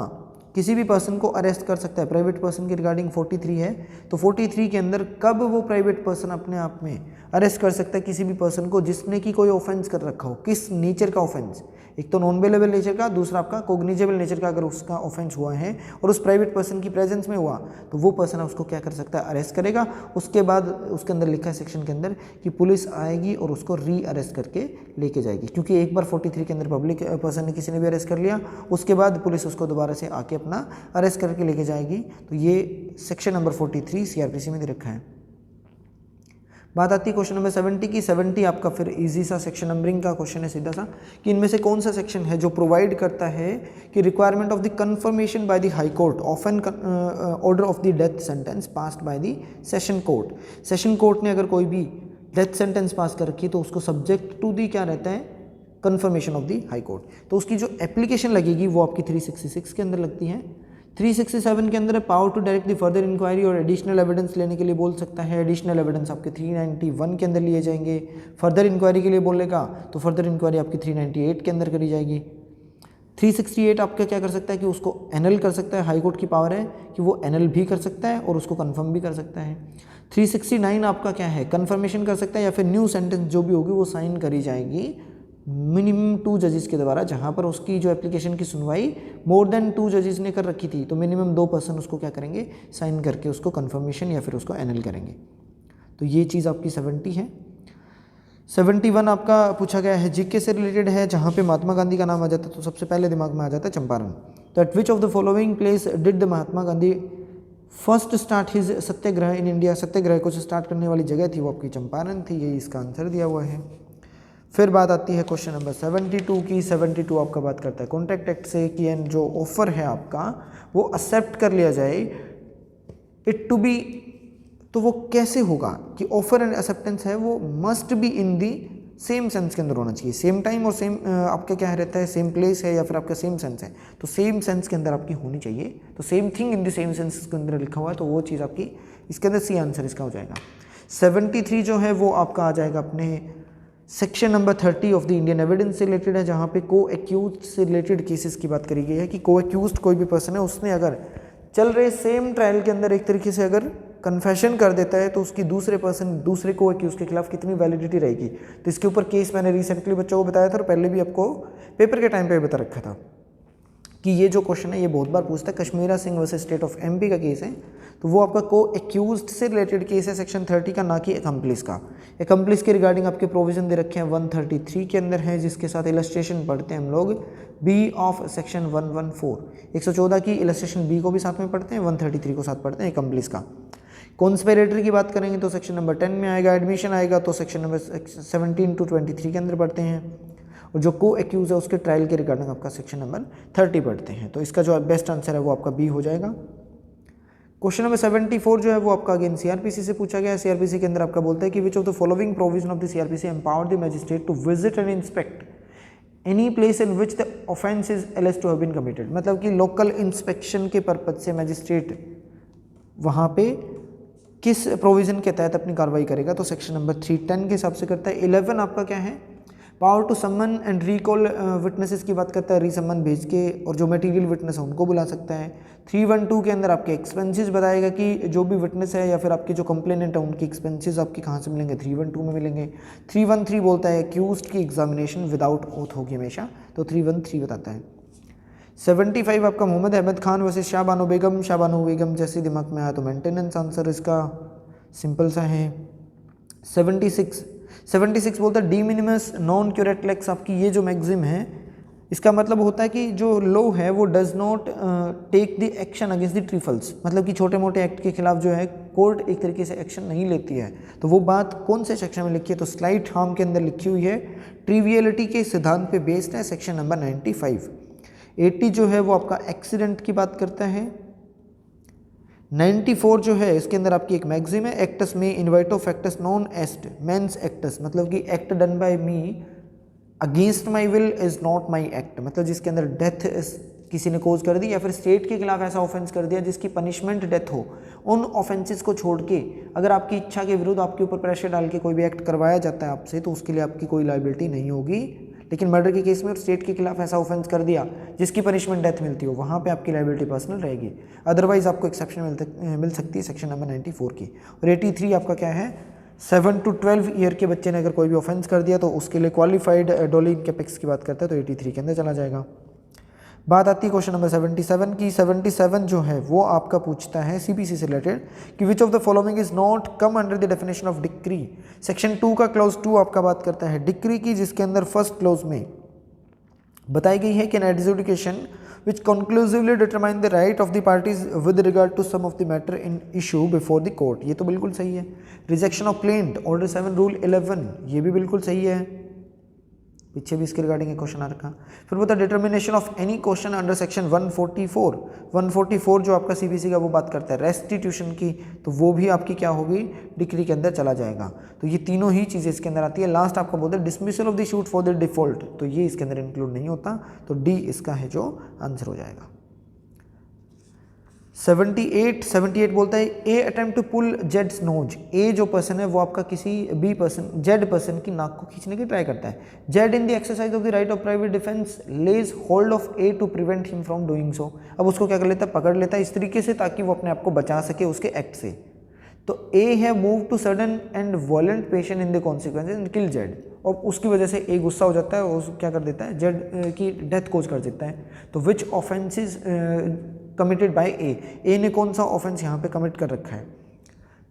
Speaker 1: किसी भी पर्सन को अरेस्ट कर सकता है। प्राइवेट पर्सन के रिगार्डिंग 43 है, तो 43 के अंदर कब वो प्राइवेट पर्सन अपने आप में अरेस्ट कर सकता है किसी भी पर्सन को जिसने की कोई ऑफेंस कर रखा हो। किस नेचर का ऑफेंस, एक तो नॉन बेलेबल नेचर का, दूसरा आपका कोग्निजेबल नेचर का। अगर उसका ऑफेंस हुआ है और उस प्राइवेट पर्सन की प्रेजेंस में हुआ तो वो पर्सन उसको क्या कर सकता है, अरेस्ट करेगा। उसके बाद उसके अंदर लिखा है सेक्शन के अंदर कि पुलिस आएगी और उसको री अरेस्ट करके लेके जाएगी, क्योंकि एक बार 43 के अंदर पब्लिक पर्सन ने किसी ने भी अरेस्ट कर लिया, उसके बाद पुलिस उसको दोबारा से आके अपना अरेस्ट करके लेके जाएगी। तो ये सेक्शन नंबर 43 सीआरपीसी में दे रखा है। बात आती है क्वेश्चन नंबर 70 की। 70 आपका फिर इजी सा सेक्शन नंबरिंग का क्वेश्चन है सीधा सा कि इनमें से कौन सा सेक्शन है जो प्रोवाइड करता है कि requirement of the confirmation by the high court of an order of the death sentence passed by the session court. Session court ने अगर कोई भी डेथ सेंटेंस पास कर रखी है तो उसको सब्जेक्ट टू दी क्या रहता है, confirmation of the high court. तो उसकी जो एप्लीकेशन लगेगी वो आपकी 366 के अंदर लगती है। 367 के अंदर power to direct the further inquiry और एडिशनल एविडेंस लेने के लिए बोल सकता है। एडिशनल एविडेंस आपके 391 के अंदर लिए जाएंगे। फर्दर इंक्वायरी के लिए बोलेगा तो फर्दर इंक्वायरी आपकी 398 के अंदर करी जाएगी। 368 आपका क्या कर सकता है कि उसको एनल कर सकता है। हाई कोर्ट की पावर है कि वो एनल भी कर सकता है और उसको कंफर्म भी कर सकता है। 369 आपका क्या है, कंफर्मेशन कर सकता है या फिर न्यू सेंटेंस जो भी होगी वो साइन करी जाएगी मिनिमम 2 जजेस के द्वारा। जहाँ पर उसकी जो एप्लीकेशन की सुनवाई मोर देन 2 जजेस ने कर रखी थी तो मिनिमम 2 पर्सन उसको क्या करेंगे, साइन करके उसको कंफर्मेशन या फिर उसको एनल करेंगे। तो ये चीज़ आपकी 70 है। 71 आपका पूछा गया है जीके से रिलेटेड है, जहाँ पे महात्मा गांधी का नाम आ जाता है तो सबसे पहले दिमाग में आ जाता है चंपारण। तो at which of the following place did the Mahatma Gandhi first start his satyagraha in India. Satyagraha को स्टार्ट करने वाली जगह थी वो आपकी चंपारण थी, यही इसका आंसर दिया हुआ है। फिर बात आती है क्वेश्चन नंबर 72 की। 72 आपका बात करता है कॉन्ट्रैक्ट एक्ट से कि एन जो ऑफर है आपका वो एक्सेप्ट कर लिया जाए इट टू बी, तो वो कैसे होगा कि ऑफर एंड एक्सेप्टेंस है वो must be in the same sense के अंदर होना चाहिए। सेम टाइम और सेम आपका क्या रहता है, सेम प्लेस है या फिर आपका सेम सेंस है, तो सेम सेंस के अंदर आपकी होनी चाहिए। तो same thing in the same sense के अंदर लिखा हुआ है तो वो चीज़ आपकी इसके अंदर सी आंसर इसका हो जाएगा। 73 जो है वो आपका आ जाएगा अपने section number 30 of the Indian evidence से रिलेटेड है, जहाँ पे को एक्यूज से रिलेटेड केसेस की बात करी गई है कि को एक्यूज कोई भी पर्सन है उसने अगर चल रहे सेम ट्रायल के अंदर एक तरीके से अगर कन्फेशन कर देता है तो उसकी दूसरे पर्सन दूसरे को एक्यूज के खिलाफ कितनी वैलिडिटी रहेगी। तो इसके ऊपर केस मैंने रिसेंटली बच्चों को बताया था और पहले भी आपको पेपर के टाइम पे बता रखा था कि ये जो क्वेश्चन है ये बहुत बार पूछता है। Kashmira Singh versus state of MP का केस है तो वो आपका को एक्यूज्ड से रिलेटेड केस है सेक्शन 30 का, ना कि एकम्प्लिस का। एकम्प्लिस के रिगार्डिंग आपके प्रोविजन दे रखे हैं 133 के अंदर है, जिसके साथ इलस्ट्रेशन पढ़ते हैं हम लोग बी ऑफ सेक्शन 114। 114 की इलस्ट्रेशन बी को भी साथ में पढ़ते हैं, 133 को साथ पढ़ते हैं एकम्प्लिस का। कॉन्स्पिरेटरी की बात करेंगे तो सेक्शन नंबर 10 में आएगा। एडमिशन आएगा तो सेक्शन नंबर 17 to 23 के अंदर पढ़ते हैं। और जो को एक्यूज है उसके ट्रायल के रिगार्डिंग आपका सेक्शन नंबर 30 पढ़ते हैं। तो इसका जो बेस्ट आंसर है वो आपका बी हो जाएगा। क्वेश्चन नंबर 74 जो है वो आपका अगेन सीआरपीसी से पूछा गया है। सीआरपीसी के अंदर आपका बोलता है कि which of the following provision of the CrPC empower the magistrate to visit and inspect any place in which the offence is alleged to have been committed. मतलब कि लोकल इंस्पेक्शन के पर्पज से मैजिस्ट्रेट वहाँ पे किस provision के तहत अपनी कार्रवाई करेगा, तो सेक्शन नंबर 310 के हिसाब से करता है। 11 आपका क्या है, power to summon and recall witnesses की बात करता है, रीसमन भेज के और जो मटेरियल विटनेस है उनको बुला सकता है। 312 के अंदर आपके एक्सपेंसेस बताएगा कि जो भी विटनेस है या फिर आपके जो कंप्लेनेंट है उनकी एक्सपेंसेस आपकी कहाँ से मिलेंगे, 312 में मिलेंगे। 313 बोलता है एक्यूज्ड की एग्जामिनेशन विदाउट ओथ होगी हमेशा, तो 313 बताता है। 75 आपका मोहम्मद अहमद खान वर्सेस शाहबानो बेगम। शाहबानो बेगम जैसे दिमाग में आया तो मेंटेनेंस आंसर इसका सिंपल सा है। 76 बोलता है de minimis non curat lex. आपकी ये जो मैक्सिम है इसका मतलब होता है कि जो लॉ है वो does not take the action against the trifles. मतलब कि छोटे मोटे एक्ट के खिलाफ जो है कोर्ट एक तरीके से एक्शन नहीं लेती है। तो वो बात कौन से सेक्शन में लिखी है, तो स्लाइट हार्म के अंदर लिखी हुई है। ट्रिवियलिटी के सिद्धांत पे बेस्ड है, सेक्शन नंबर 95। 80 जो है वो आपका एक्सीडेंट की बात करता है। 94 जो है इसके अंदर आपकी एक मैगजिम है, एक्टस में इन्वाइटो फैक्टस नॉन एस्ट मेंस एक्टस, मतलब कि act done by me against my will is not my act, मतलब जिसके अंदर डेथ किसी ने कोज कर दी या फिर स्टेट के खिलाफ ऐसा ऑफेंस कर दिया जिसकी पनिशमेंट डेथ हो, उन ऑफेंसेस को छोड़ के अगर आपकी इच्छा के विरुद्ध आपके ऊपर प्रेशर डाल के कोई भी एक्ट करवाया जाता है आपसे, तो उसके लिए आपकी कोई लायबिलिटी नहीं होगी। लेकिन मर्डर के केस में स्टेट के खिलाफ ऐसा ऑफेंस कर दिया जिसकी पनिशमेंट डेथ मिलती हो, वहाँ पे आपकी लायबिलिटी पर्सनल रहेगी। अदरवाइज आपको एक्सेप्शन मिल सकती है सेक्शन नंबर 94 की। और 83 आपका क्या है, 7 to 12 ईयर के बच्चे ने अगर कोई भी ऑफेंस कर दिया तो उसके लिए क्वालिफाइड डोली कैपेक्स की बात करता है, तो 83 के अंदर चला जाएगा। बात आती है क्वेश्चन नंबर 77 की। 77 जो है वो आपका पूछता है सीपीसी से रिलेटेड कि which of the following is not come under the definition of decree. Section 2 का क्लॉज 2 आपका बात करता है डिक्री की, जिसके अंदर फर्स्ट क्लॉज में बताई गई है कि an adjudication which conclusively determine the right of the parties with regard to some of the matter in issue before the court। ये तो बिल्कुल सही है। Rejection of plaint order 7 rule 11 ये भी बिल्कुल सही है, पीछे भी इसके रिगार्डिंग एक क्वेश्चन आ रखा। फिर बता determination of any question under section 144 जो आपका सीबीसी का वो बात करता है रेस्टिट्यूशन की, तो वो भी आपकी क्या होगी, डिक्री के अंदर चला जाएगा। तो ये तीनों ही चीज़ें इसके अंदर आती है। लास्ट आपका बोलते हैं dismissal of the shoot for the default, तो ये इसके अंदर इंक्लूड नहीं होता, तो डी इसका है जो आंसर हो जाएगा। 78 बोलता है ए अटेम्प्ट टू पुल जेड्स नोज। ए जो पर्सन है वो आपका किसी बी पर्सन जेड पर्सन की नाक को खींचने की ट्राई करता है। Z in the exercise of the right of private defence lays hold of A to prevent him from doing so. अब उसको क्या कर लेता है, पकड़ लेता है इस तरीके से ताकि वो अपने आप को बचा सके उसके एक्ट से। तो ए है move to sudden and violent patient in the consequences and kill Z, और उसकी वजह से ए गुस्सा हो जाता है और क्या कर देता है, जेड की डेथ कोज कर देता है। तो विच ऑफेंसेस कमिटेड बाय ए ने कौन सा ऑफेंस यहाँ पे कमिट कर रखा है।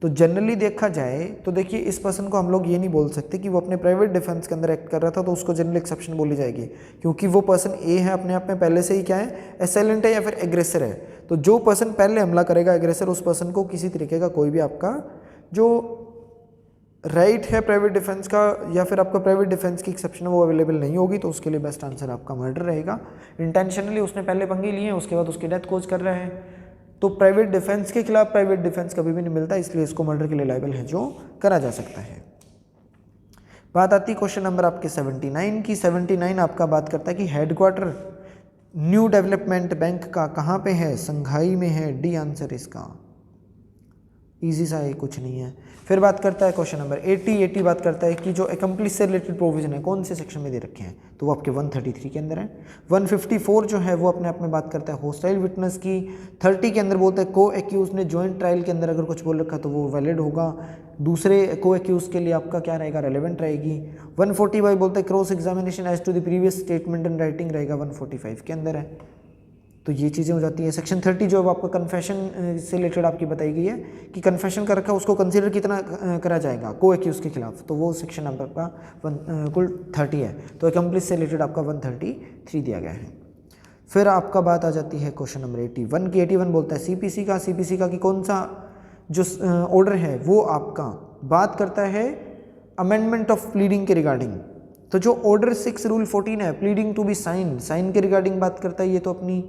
Speaker 1: तो जनरली देखा जाए तो देखिए इस पर्सन को हम लोग ये नहीं बोल सकते कि वो अपने प्राइवेट डिफेंस के अंदर एक्ट कर रहा था, तो उसको जनरल एक्सेप्शन बोली जाएगी, क्योंकि वो पर्सन ए है अपने आप में पहले से ही क्या है, असेलेंट है या फिर एग्रेसर है। तो जो पर्सन पहले हमला करेगा एग्रेसर, उस पर्सन को किसी तरीके का कोई भी आपका जो राइट है प्राइवेट डिफेंस का या फिर आपका प्राइवेट डिफेंस की एक्सेप्शन वो अवेलेबल नहीं होगी, तो उसके लिए बेस्ट आंसर आपका मर्डर रहेगा। इंटेंशनली उसने पहले पंगे लिए हैं, उसके बाद उसकी डेथ कोज कर रहा है, तो प्राइवेट डिफेंस के खिलाफ प्राइवेट डिफेंस कभी भी नहीं मिलता, इसलिए इसको मर्डर के लिए लायबल है जो करा जा सकता है। बात आती है क्वेश्चन नंबर आपके 79 की। 79 आपका बात करता है कि हेडक्वार्टर न्यू डेवलपमेंट बैंक का कहाँ पे है, संघाई में है, डी आंसर इसका। इजी सा है, कुछ नहीं है। फिर बात करता है क्वेश्चन नंबर 80 बात करता है कि जो एकम्प्लिस से रिलेटेड प्रोविजन है कौन से सेक्शन में दे रखे हैं, तो वो आपके 133 के अंदर है। 154 जो है वो अपने आप में बात करता है होस्टाइल विटनेस की। 30 के अंदर बोलता है को एक्यूज ने जॉइंट ट्रायल के अंदर अगर कुछ बोल रखा तो वो वैलिड होगा, दूसरे को एक्यूज के लिए आपका क्या रहेगा, रेलेवेंट रहेगी। 145 बोलता है cross examination as to the previous statement and writing रहेगा, 145 के अंदर है। तो ये चीज़ें हो जाती है। सेक्शन 30 जो आपका कन्फेशन से रिलेटेड आपकी बताई गई है कि कन्फेशन कर रखा है उसको कंसीडर कितना करा जाएगा को एक्यूज के खिलाफ, तो वो सेक्शन नंबर का कुल 30 है, तो एकम्प्लिस से रिलेटेड आपका 133 दिया गया है। फिर आपका बात आ जाती है क्वेश्चन नंबर 81 की। 81 बोलता है सीपीसी का कि कौन सा जो ऑर्डर है वो आपका बात करता है अमेंडमेंट ऑफ प्लीडिंग के रिगार्डिंग। तो जो ऑर्डर 6 रूल 14 है प्लीडिंग टू बी साइन के रिगार्डिंग बात करता है, ये तो अपनी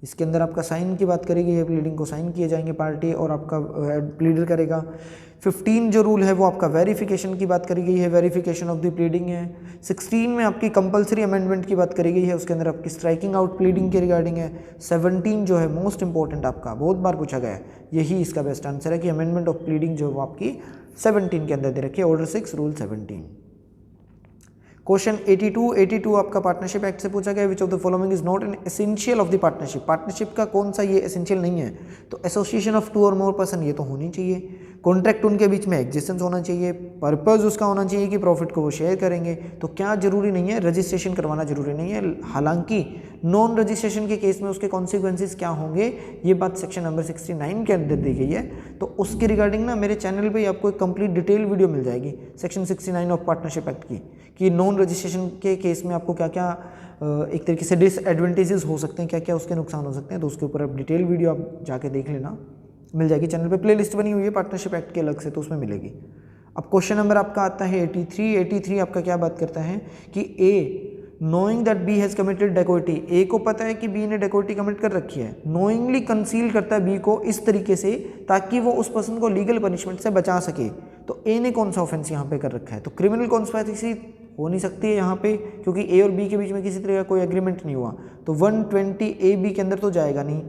Speaker 1: इसके अंदर आपका साइन की बात करेगी, है प्लीडिंग को साइन किए जाएंगे पार्टी और आपका प्लीडर करेगा। 15 जो रूल है वो आपका वेरिफिकेशन की बात करी गई है, वेरिफिकेशन ऑफ द प्लीडिंग है। 16 में आपकी कंपलसरी अमेंडमेंट की बात करी गई है, उसके अंदर आपकी स्ट्राइकिंग आउट प्लीडिंग के रिगार्डिंग है। 17 जो है मोस्ट इंपॉर्टेंट आपका बहुत बार पूछा गया है, यही इसका बेस्ट आंसर है कि अमेंडमेंट ऑफ प्लीडिंग जो वो आपकी 17 के अंदर दे रखी है, ऑर्डर 6 रूल 17। क्वेश्चन 82 आपका पार्टनरशिप एक्ट से पूछा गया विच of the following is not an essential of the partnership. Partnership का कौन सा ये एसेंशियल नहीं है, तो association of 2 or more person ये तो होनी चाहिए, कॉन्ट्रैक्ट उनके बीच में एग्जिस्टेंस होना चाहिए, पर्पस उसका होना चाहिए कि प्रॉफिट को वो शेयर करेंगे। तो क्या जरूरी नहीं है, रजिस्ट्रेशन करवाना जरूरी नहीं है, हालांकि नॉन रजिस्ट्रेशन के केस में उसके कॉन्सिक्वेंसेस क्या होंगे ये बात सेक्शन नंबर 69 के अंदर दी गई है। तो उसके रिगार्डिंग ना मेरे चैनल पे आपको एक कंप्लीट डिटेल वीडियो मिल जाएगी सेक्शन 69 ऑफ पार्टनरशिप एक्ट की, कि नॉन रजिस्ट्रेशन के केस में आपको क्या क्या एक तरीके से डिसएडवांटेजेस हो सकते हैं, क्या क्या उसके नुकसान हो सकते हैं। तो उसके ऊपर अब डिटेल वीडियो आप जाके देख लेना, मिल जाएगी चैनल पे, प्लेलिस्ट बनी हुई है पार्टनरशिप एक्ट के अलग से, तो उसमें मिलेगी। अब क्वेश्चन नंबर आपका आता है 83 आपका क्या बात करता है कि A knowing that B has committed dacoity, A को पता है कि बी ने डेकोइटी कमिट कर रखी है, नोइंगली कंसील करता है बी को इस तरीके से ताकि वो उस पर्सन को लीगल पनिशमेंट से बचा सके। तो ए ने कौन सा ऑफेंस यहाँ पे कर रखा है, तो क्रिमिनल कॉन्स्पिरेसी हो नहीं सकती है यहाँ पे, क्योंकि ए और बी के बीच में किसी तरह का कोई एग्रीमेंट नहीं हुआ, तो 120 ए बी के अंदर तो जाएगा नहीं।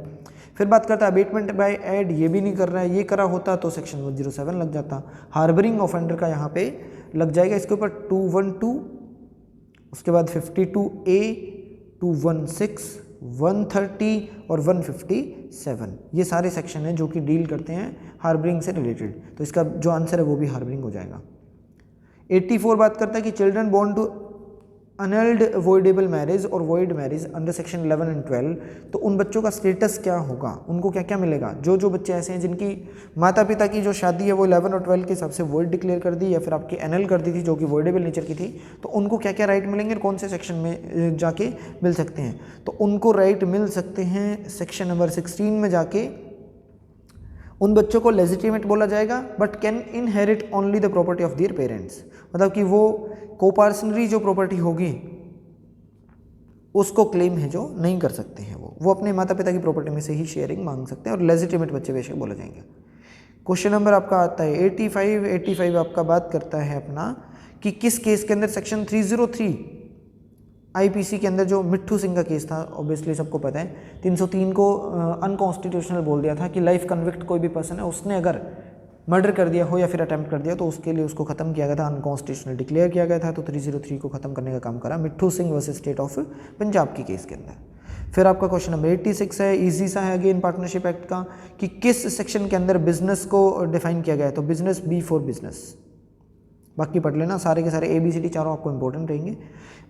Speaker 1: फिर बात करता है अबेटमेंट बाय एड, ये भी नहीं कर रहा है, ये करा होता तो सेक्शन 107 लग जाता। हार्बरिंग ऑफेंडर का यहाँ पे लग जाएगा इसके ऊपर 212, उसके बाद 52A, 216, 130 और 157, ये सारे सेक्शन हैं जो कि डील करते हैं हार्बरिंग से रिलेटेड, तो इसका जो आंसर है वो भी हार्बरिंग हो जाएगा। 84 बात करता है कि children born to annulled voidable marriage और void marriage under section 11 and 12, तो उन बच्चों का स्टेटस क्या होगा, उनको क्या क्या मिलेगा। जो बच्चे ऐसे हैं जिनकी माता पिता की जो शादी है वो 11 और 12 के हिसाब से वॉइड डिक्लेयर कर दी या फिर आपकी एनल कर दी थी जो कि वॉइडेबल नेचर की थी, तो उनको क्या क्या राइट मिलेंगे और कौन से सेक्शन में जाके मिल सकते हैं, तो उनको राइट मिल सकते हैं सेक्शन नंबर 16 में जाके। उन बच्चों को लेजिटिमेट बोला जाएगा but can inherit only the property of their parents, मतलब कि वो कोपार्सनरी जो प्रॉपर्टी होगी उसको क्लेम है जो नहीं कर सकते हैं, वो अपने माता पिता की प्रॉपर्टी में से ही शेयरिंग मांग सकते हैं और लेजिटिमेट बच्चे बेशक बोले जाएंगे। क्वेश्चन नंबर आपका आता है 85 आपका बात करता है अपना कि किस केस के अंदर सेक्शन 303 आईपीसी के अंदर जो मिट्ठू सिंह का केस था, ऑब्वियसली सबको पता है, 303 को अनकॉन्स्टिट्यूशनल बोल दिया था कि लाइफ कन्विक्ट कोई भी पर्सन है उसने अगर मर्डर कर दिया हो या फिर अटेम्प्ट कर दिया तो उसके लिए उसको खत्म किया गया था, अनकॉन्स्टिट्यूशनल डिक्लेयर किया गया था, तो 303 को खत्म करने का काम करा मिट्ठू Singh versus state of Punjab की केस के अंदर। फिर आपका क्वेश्चन नंबर 86 है, इजी सा है अगेन पार्टनरशिप एक्ट का, कि किस सेक्शन के अंदर बिजनेस को डिफाइन किया गया है, तो बिजनेस बी फॉर बिजनेस, बाकी पढ़ लेना सारे के सारे ABCD चारों आपको इंपॉर्टेंट रहेंगे।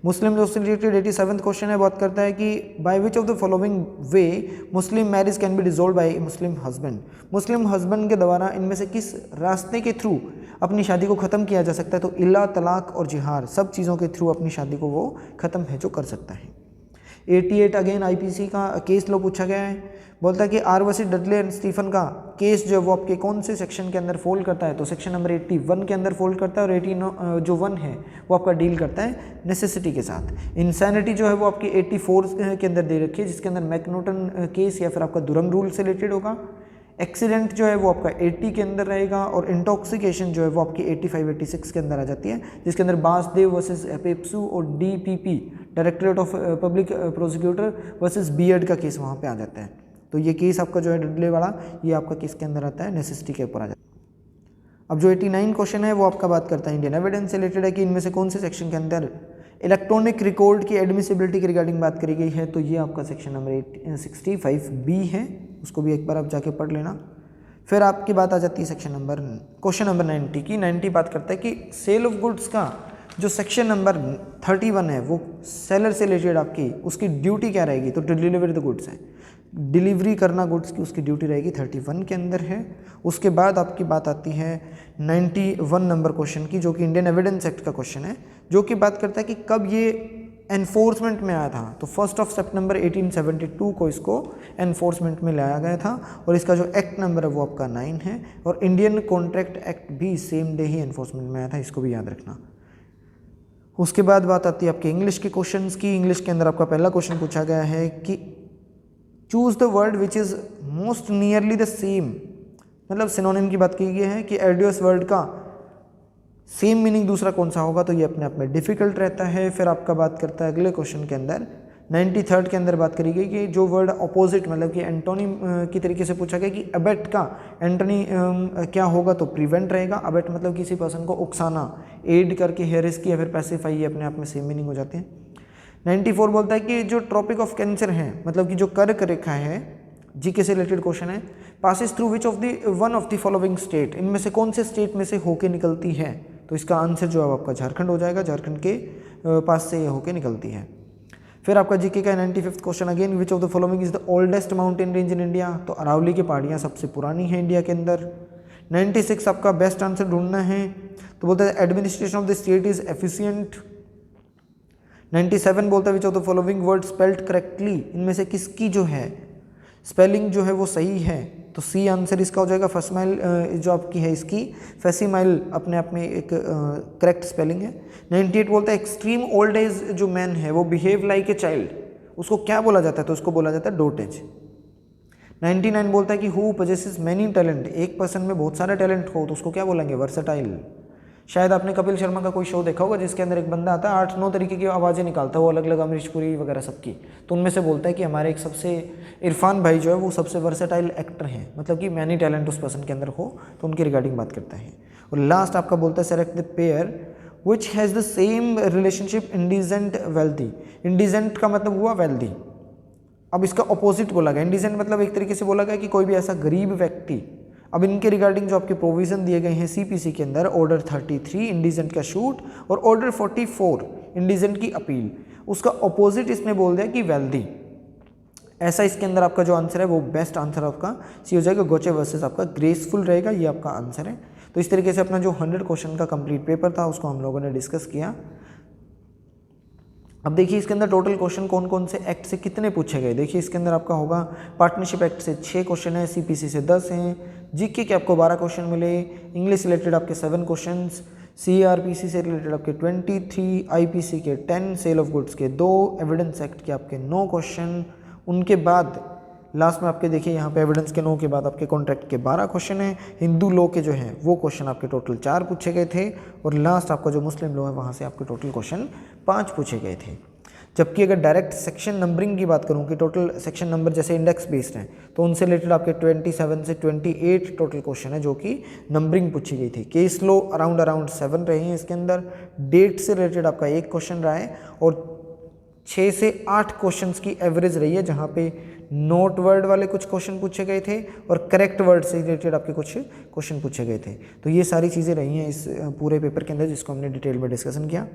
Speaker 1: मुस्लिम लॉ से रिलेटेड 87 क्वेश्चन है, बात करता है कि by which of the following way Muslim marriage can be dissolve bye Muslim husband, Muslim husband के द्वारा इनमें से किस रास्ते के थ्रू अपनी शादी को ख़त्म किया जा सकता है, तो इल्ला, तलाक और जिहार, सब चीज़ों के थ्रू अपनी शादी को वो ख़त्म है जो कर सकता है। 88 अगेन आईपीसी का केस लो पूछा गया है, बोलता है कि R versus Dudley and Stephen का केस जो है वो आपके कौन से सेक्शन के अंदर फोल्ड करता है, तो सेक्शन नंबर 81 के अंदर फोल्ड करता है और 89 जो 1 है वो आपका डील करता है नेसेसिटी के साथ। इंसैनिटी जो है वो आपकी 84 के अंदर दे रखी है जिसके अंदर मैकनोटन केस या फिर आपका दुरंग रूल से रिलेटेड होगा। एक्सीडेंट जो है वो आपका 80 के अंदर रहेगा और इंटॉक्सिकेशन जो है वो आपकी 85-86 के अंदर आ जाती है, जिसके अंदर बासदेव वर्सेस पेप्सू और DPP directorate of public prosecutor versus बीएड का केस वहाँ पे आ जाता है। तो ये केस आपका जो है डडले वाला ये आपका केस के अंदर आता है, नेसेसिटी के ऊपर आ जाता है। अब जो 89 क्वेश्चन है वो आपका बात करता है इंडियन एविडेंस से रिलेटेड है कि इनमें से कौन से सेक्शन के अंदर इलेक्ट्रॉनिक रिकॉर्ड की एडमिसिबिलिटी की रिगार्डिंग बात करी गई है, तो ये आपका सेक्शन नंबर 65B है, उसको भी एक बार आप जाके पढ़ लेना। फिर आपकी बात आ जाती है क्वेश्चन नंबर 90 की। 90 बात करता है कि सेल ऑफ गुड्स का जो सेक्शन नंबर 31 है वो सेलर से रिलेटेड आपकी उसकी ड्यूटी क्या रहेगी, तो डिलीवरी द गुड्स है, डिलीवरी करना गुड्स की उसकी ड्यूटी रहेगी 31 के अंदर है। उसके बाद आपकी बात आती है 91 नंबर क्वेश्चन की जो कि इंडियन एविडेंस एक्ट का क्वेश्चन है, जो कि बात करता है कि कब ये एनफोर्समेंट में आया था, तो 1 सितंबर 1872 को इसको एनफोर्समेंट में लाया गया था और इसका जो एक्ट नंबर है वो आपका 9 है और इंडियन कॉन्ट्रैक्ट एक्ट भी सेम डे ही एनफोर्समेंट में आया था, इसको भी याद रखना। उसके बाद बात आती है आपके इंग्लिश के क्वेश्चंस की। इंग्लिश के अंदर आपका पहला क्वेश्चन पूछा गया है कि choose the word which is most nearly the same, मतलब सिनोनिम की बात की गई है कि एडियोस वर्ड का सेम मीनिंग दूसरा कौन सा होगा, तो ये अपने आप में डिफिकल्ट रहता है। फिर आपका बात करता है अगले क्वेश्चन के अंदर 93 के अंदर बात करी गई कि जो वर्ड अपोजिट मतलब कि एंटोनी की तरीके से पूछा गया कि अबेट का एंटोनी क्या होगा, तो प्रिवेंट रहेगा। अबेट मतलब किसी पर्सन को उकसाना, एड करके हेरिस की या फिर पैसिफाई, ये अपने आप में सेम मीनिंग हो जाते हैं। 94 बोलता है कि जो ट्रॉपिक ऑफ कैंसर है मतलब कि जो कर्क रेखा है, जीके से रिलेटेड क्वेश्चन है, passes through which of the one of the following state, इनमें से कौन से स्टेट में से होके निकलती है, तो इसका आंसर जो है आपका झारखंड हो जाएगा, झारखंड के पास से ये होके निकलती है। फिर आपका जीके का 95th question again which of the following is the oldest mountain range in India, तो अरावली की पहाड़ियाँ सबसे पुरानी है इंडिया के अंदर। 96 आपका बेस्ट आंसर ढूंढना है, तो बोलता है administration of the state is efficient. 97 बोलता है which of the following word spelled correctly, इनमें से किसकी जो है स्पेलिंग जो है वो सही है तो सी आंसर इसका हो जाएगा। फसीमाइल जो आपकी है इसकी फसीमाइल अपने आप में एक करेक्ट स्पेलिंग है। 98 बोलता है एक्सट्रीम ओल्ड एज जो मैन है वो बिहेव लाइक ए चाइल्ड, उसको क्या बोला जाता है? तो उसको बोला जाता है डोटेज। 99 बोलता है कि हु पोजेसेस मैनी टैलेंट, एक पर्सन में बहुत सारे टैलेंट हो तो उसको क्या बोलेंगे? वर्सेटाइल। शायद आपने कपिल शर्मा का कोई शो देखा होगा जिसके अंदर एक बंदा आता है 8-9 तरीके की आवाज़ें निकालता है, वो अलग अलग अमरीश पुरी वगैरह सबकी, तो उनमें से बोलता है कि हमारे एक सबसे इरफान भाई जो है वो सबसे वर्सेटाइल एक्टर हैं, मतलब कि मैनी टैलेंट उस पर्सन के अंदर हो, तो उनकी रिगार्डिंग बात करता है। और लास्ट आपका बोलता है select the pair which has the same relationship indigent wealthy. Indigent का मतलब हुआ वेल्दी, अब इसका अपोजिट बोला गया। इंडिजेंट मतलब एक तरीके से बोला गया कि कोई भी ऐसा गरीब व्यक्ति। अब इनके रिगार्डिंग जो आपके प्रोविजन दिए गए हैं सीपीसी के अंदर, ऑर्डर 33 इंडिजेंट का शूट और ऑर्डर 44 इंडिजेंट की अपील, उसका अपोजिट इसने बोल दिया कि वेल्दी। ऐसा इसके अंदर आपका जो आंसर है वो बेस्ट आंसर आपका सी हो जाएगा। गोचे वर्सेस आपका ग्रेसफुल रहेगा, ये आपका आंसर है। तो इस तरीके से अपना जो 100 क्वेश्चन का कंप्लीट पेपर था उसको हम लोगों ने डिस्कस किया। अब देखिए इसके अंदर टोटल क्वेश्चन कौन कौन से एक्ट से कितने पूछे गए। देखिए इसके अंदर आपका होगा पार्टनरशिप एक्ट से 6 क्वेश्चन है, सीपीसी से 10 हैं, जीके के आपको 12 क्वेश्चन मिले, इंग्लिश रिलेटेड आपके 7 क्वेश्चन, सीआरपीसी से रिलेटेड आपके 23, आईपीसी के 10, सेल ऑफ गुड्स के 2, एविडेंस एक्ट के आपके 9 क्वेश्चन। उनके बाद लास्ट में आपके देखिए यहाँ पे एविडेंस के 9 के बाद आपके कॉन्ट्रैक्ट के 12 क्वेश्चन हैं, हिंदू लॉ के जो हैं वो क्वेश्चन आपके टोटल 4 पूछे गए थे, और लास्ट आपका जो मुस्लिम लॉ है वहाँ से आपके टोटल क्वेश्चन 5 पूछे गए थे। जबकि अगर डायरेक्ट सेक्शन नंबरिंग की बात करूँ कि टोटल सेक्शन नंबर जैसे इंडेक्स बेस्ड हैं तो उनसे रिलेटेड आपके 27 से 28 टोटल क्वेश्चन है जो कि नंबरिंग पूछी गई थी। केस लो अराउंड 7 रहे हैं इसके अंदर, डेट से रिलेटेड आपका 1 क्वेश्चन रहा है, और 6 से 8 क्वेश्चंस की एवरेज रही है, जहाँ पे नोट वर्ड वाले कुछ क्वेश्चन पूछे गए थे और करेक्ट वर्ड से रिलेटेड आपके कुछ क्वेश्चन पूछे गए थे। तो ये सारी चीज़ें रही हैं इस पूरे पेपर के अंदर जिसको हमने डिटेल में डिस्कशन किया।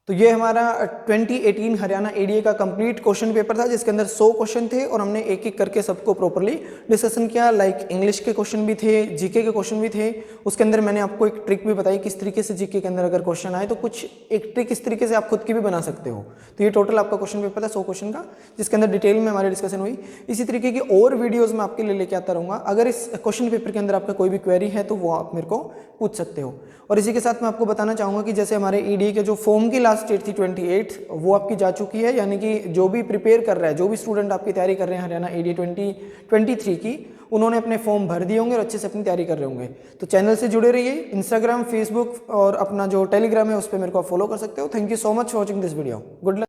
Speaker 1: तो ये हमारा 2018 हरियाणा एडीए का कंप्लीट क्वेश्चन पेपर था जिसके अंदर 100 क्वेश्चन थे और हमने एक एक करके सबको प्रॉपर्ली डिस्कशन किया। लाइक इंग्लिश के क्वेश्चन भी थे, जीके के क्वेश्चन भी थे। उसके अंदर मैंने आपको एक ट्रिक भी बताई किस तरीके से जीके के अंदर अगर क्वेश्चन आए तो कुछ एक ट्रिक इस तरीके से आप खुद की भी बना सकते हो। तो ये टोटल आपका क्वेश्चन पेपर था 100 क्वेश्चन का जिसके अंदर डिटेल में हमारी डिस्कशन हुई। इसी तरीके की और वीडियोज़ मैं आपके लिए लेके आता रहूँगा। अगर इस क्वेश्चन पेपर के अंदर आपका कोई भी क्वेरी है तो वो आप मेरे को पूछ सकते हो। और इसी के साथ मैं आपको बताना चाहूँगा कि जैसे हमारे ईडीए के जो फॉर्म की लास्ट डेट थी 28 वो आपकी जा चुकी है, यानी कि जो भी प्रिपेयर कर रहा है, जो भी स्टूडेंट आपकी तैयारी कर रहे हैं हरियाणा एडीए 2023 की, उन्होंने अपने फॉर्म भर दिए होंगे और अच्छे से अपनी तैयारी कर रहे होंगे। तो चैनल से जुड़े रहिए, इंस्टाग्राम, फेसबुक और अपना जो टेलीग्राम है उस पर मेरे को आप फॉलो कर सकते हो। Thank you so much for watching this video. Good luck.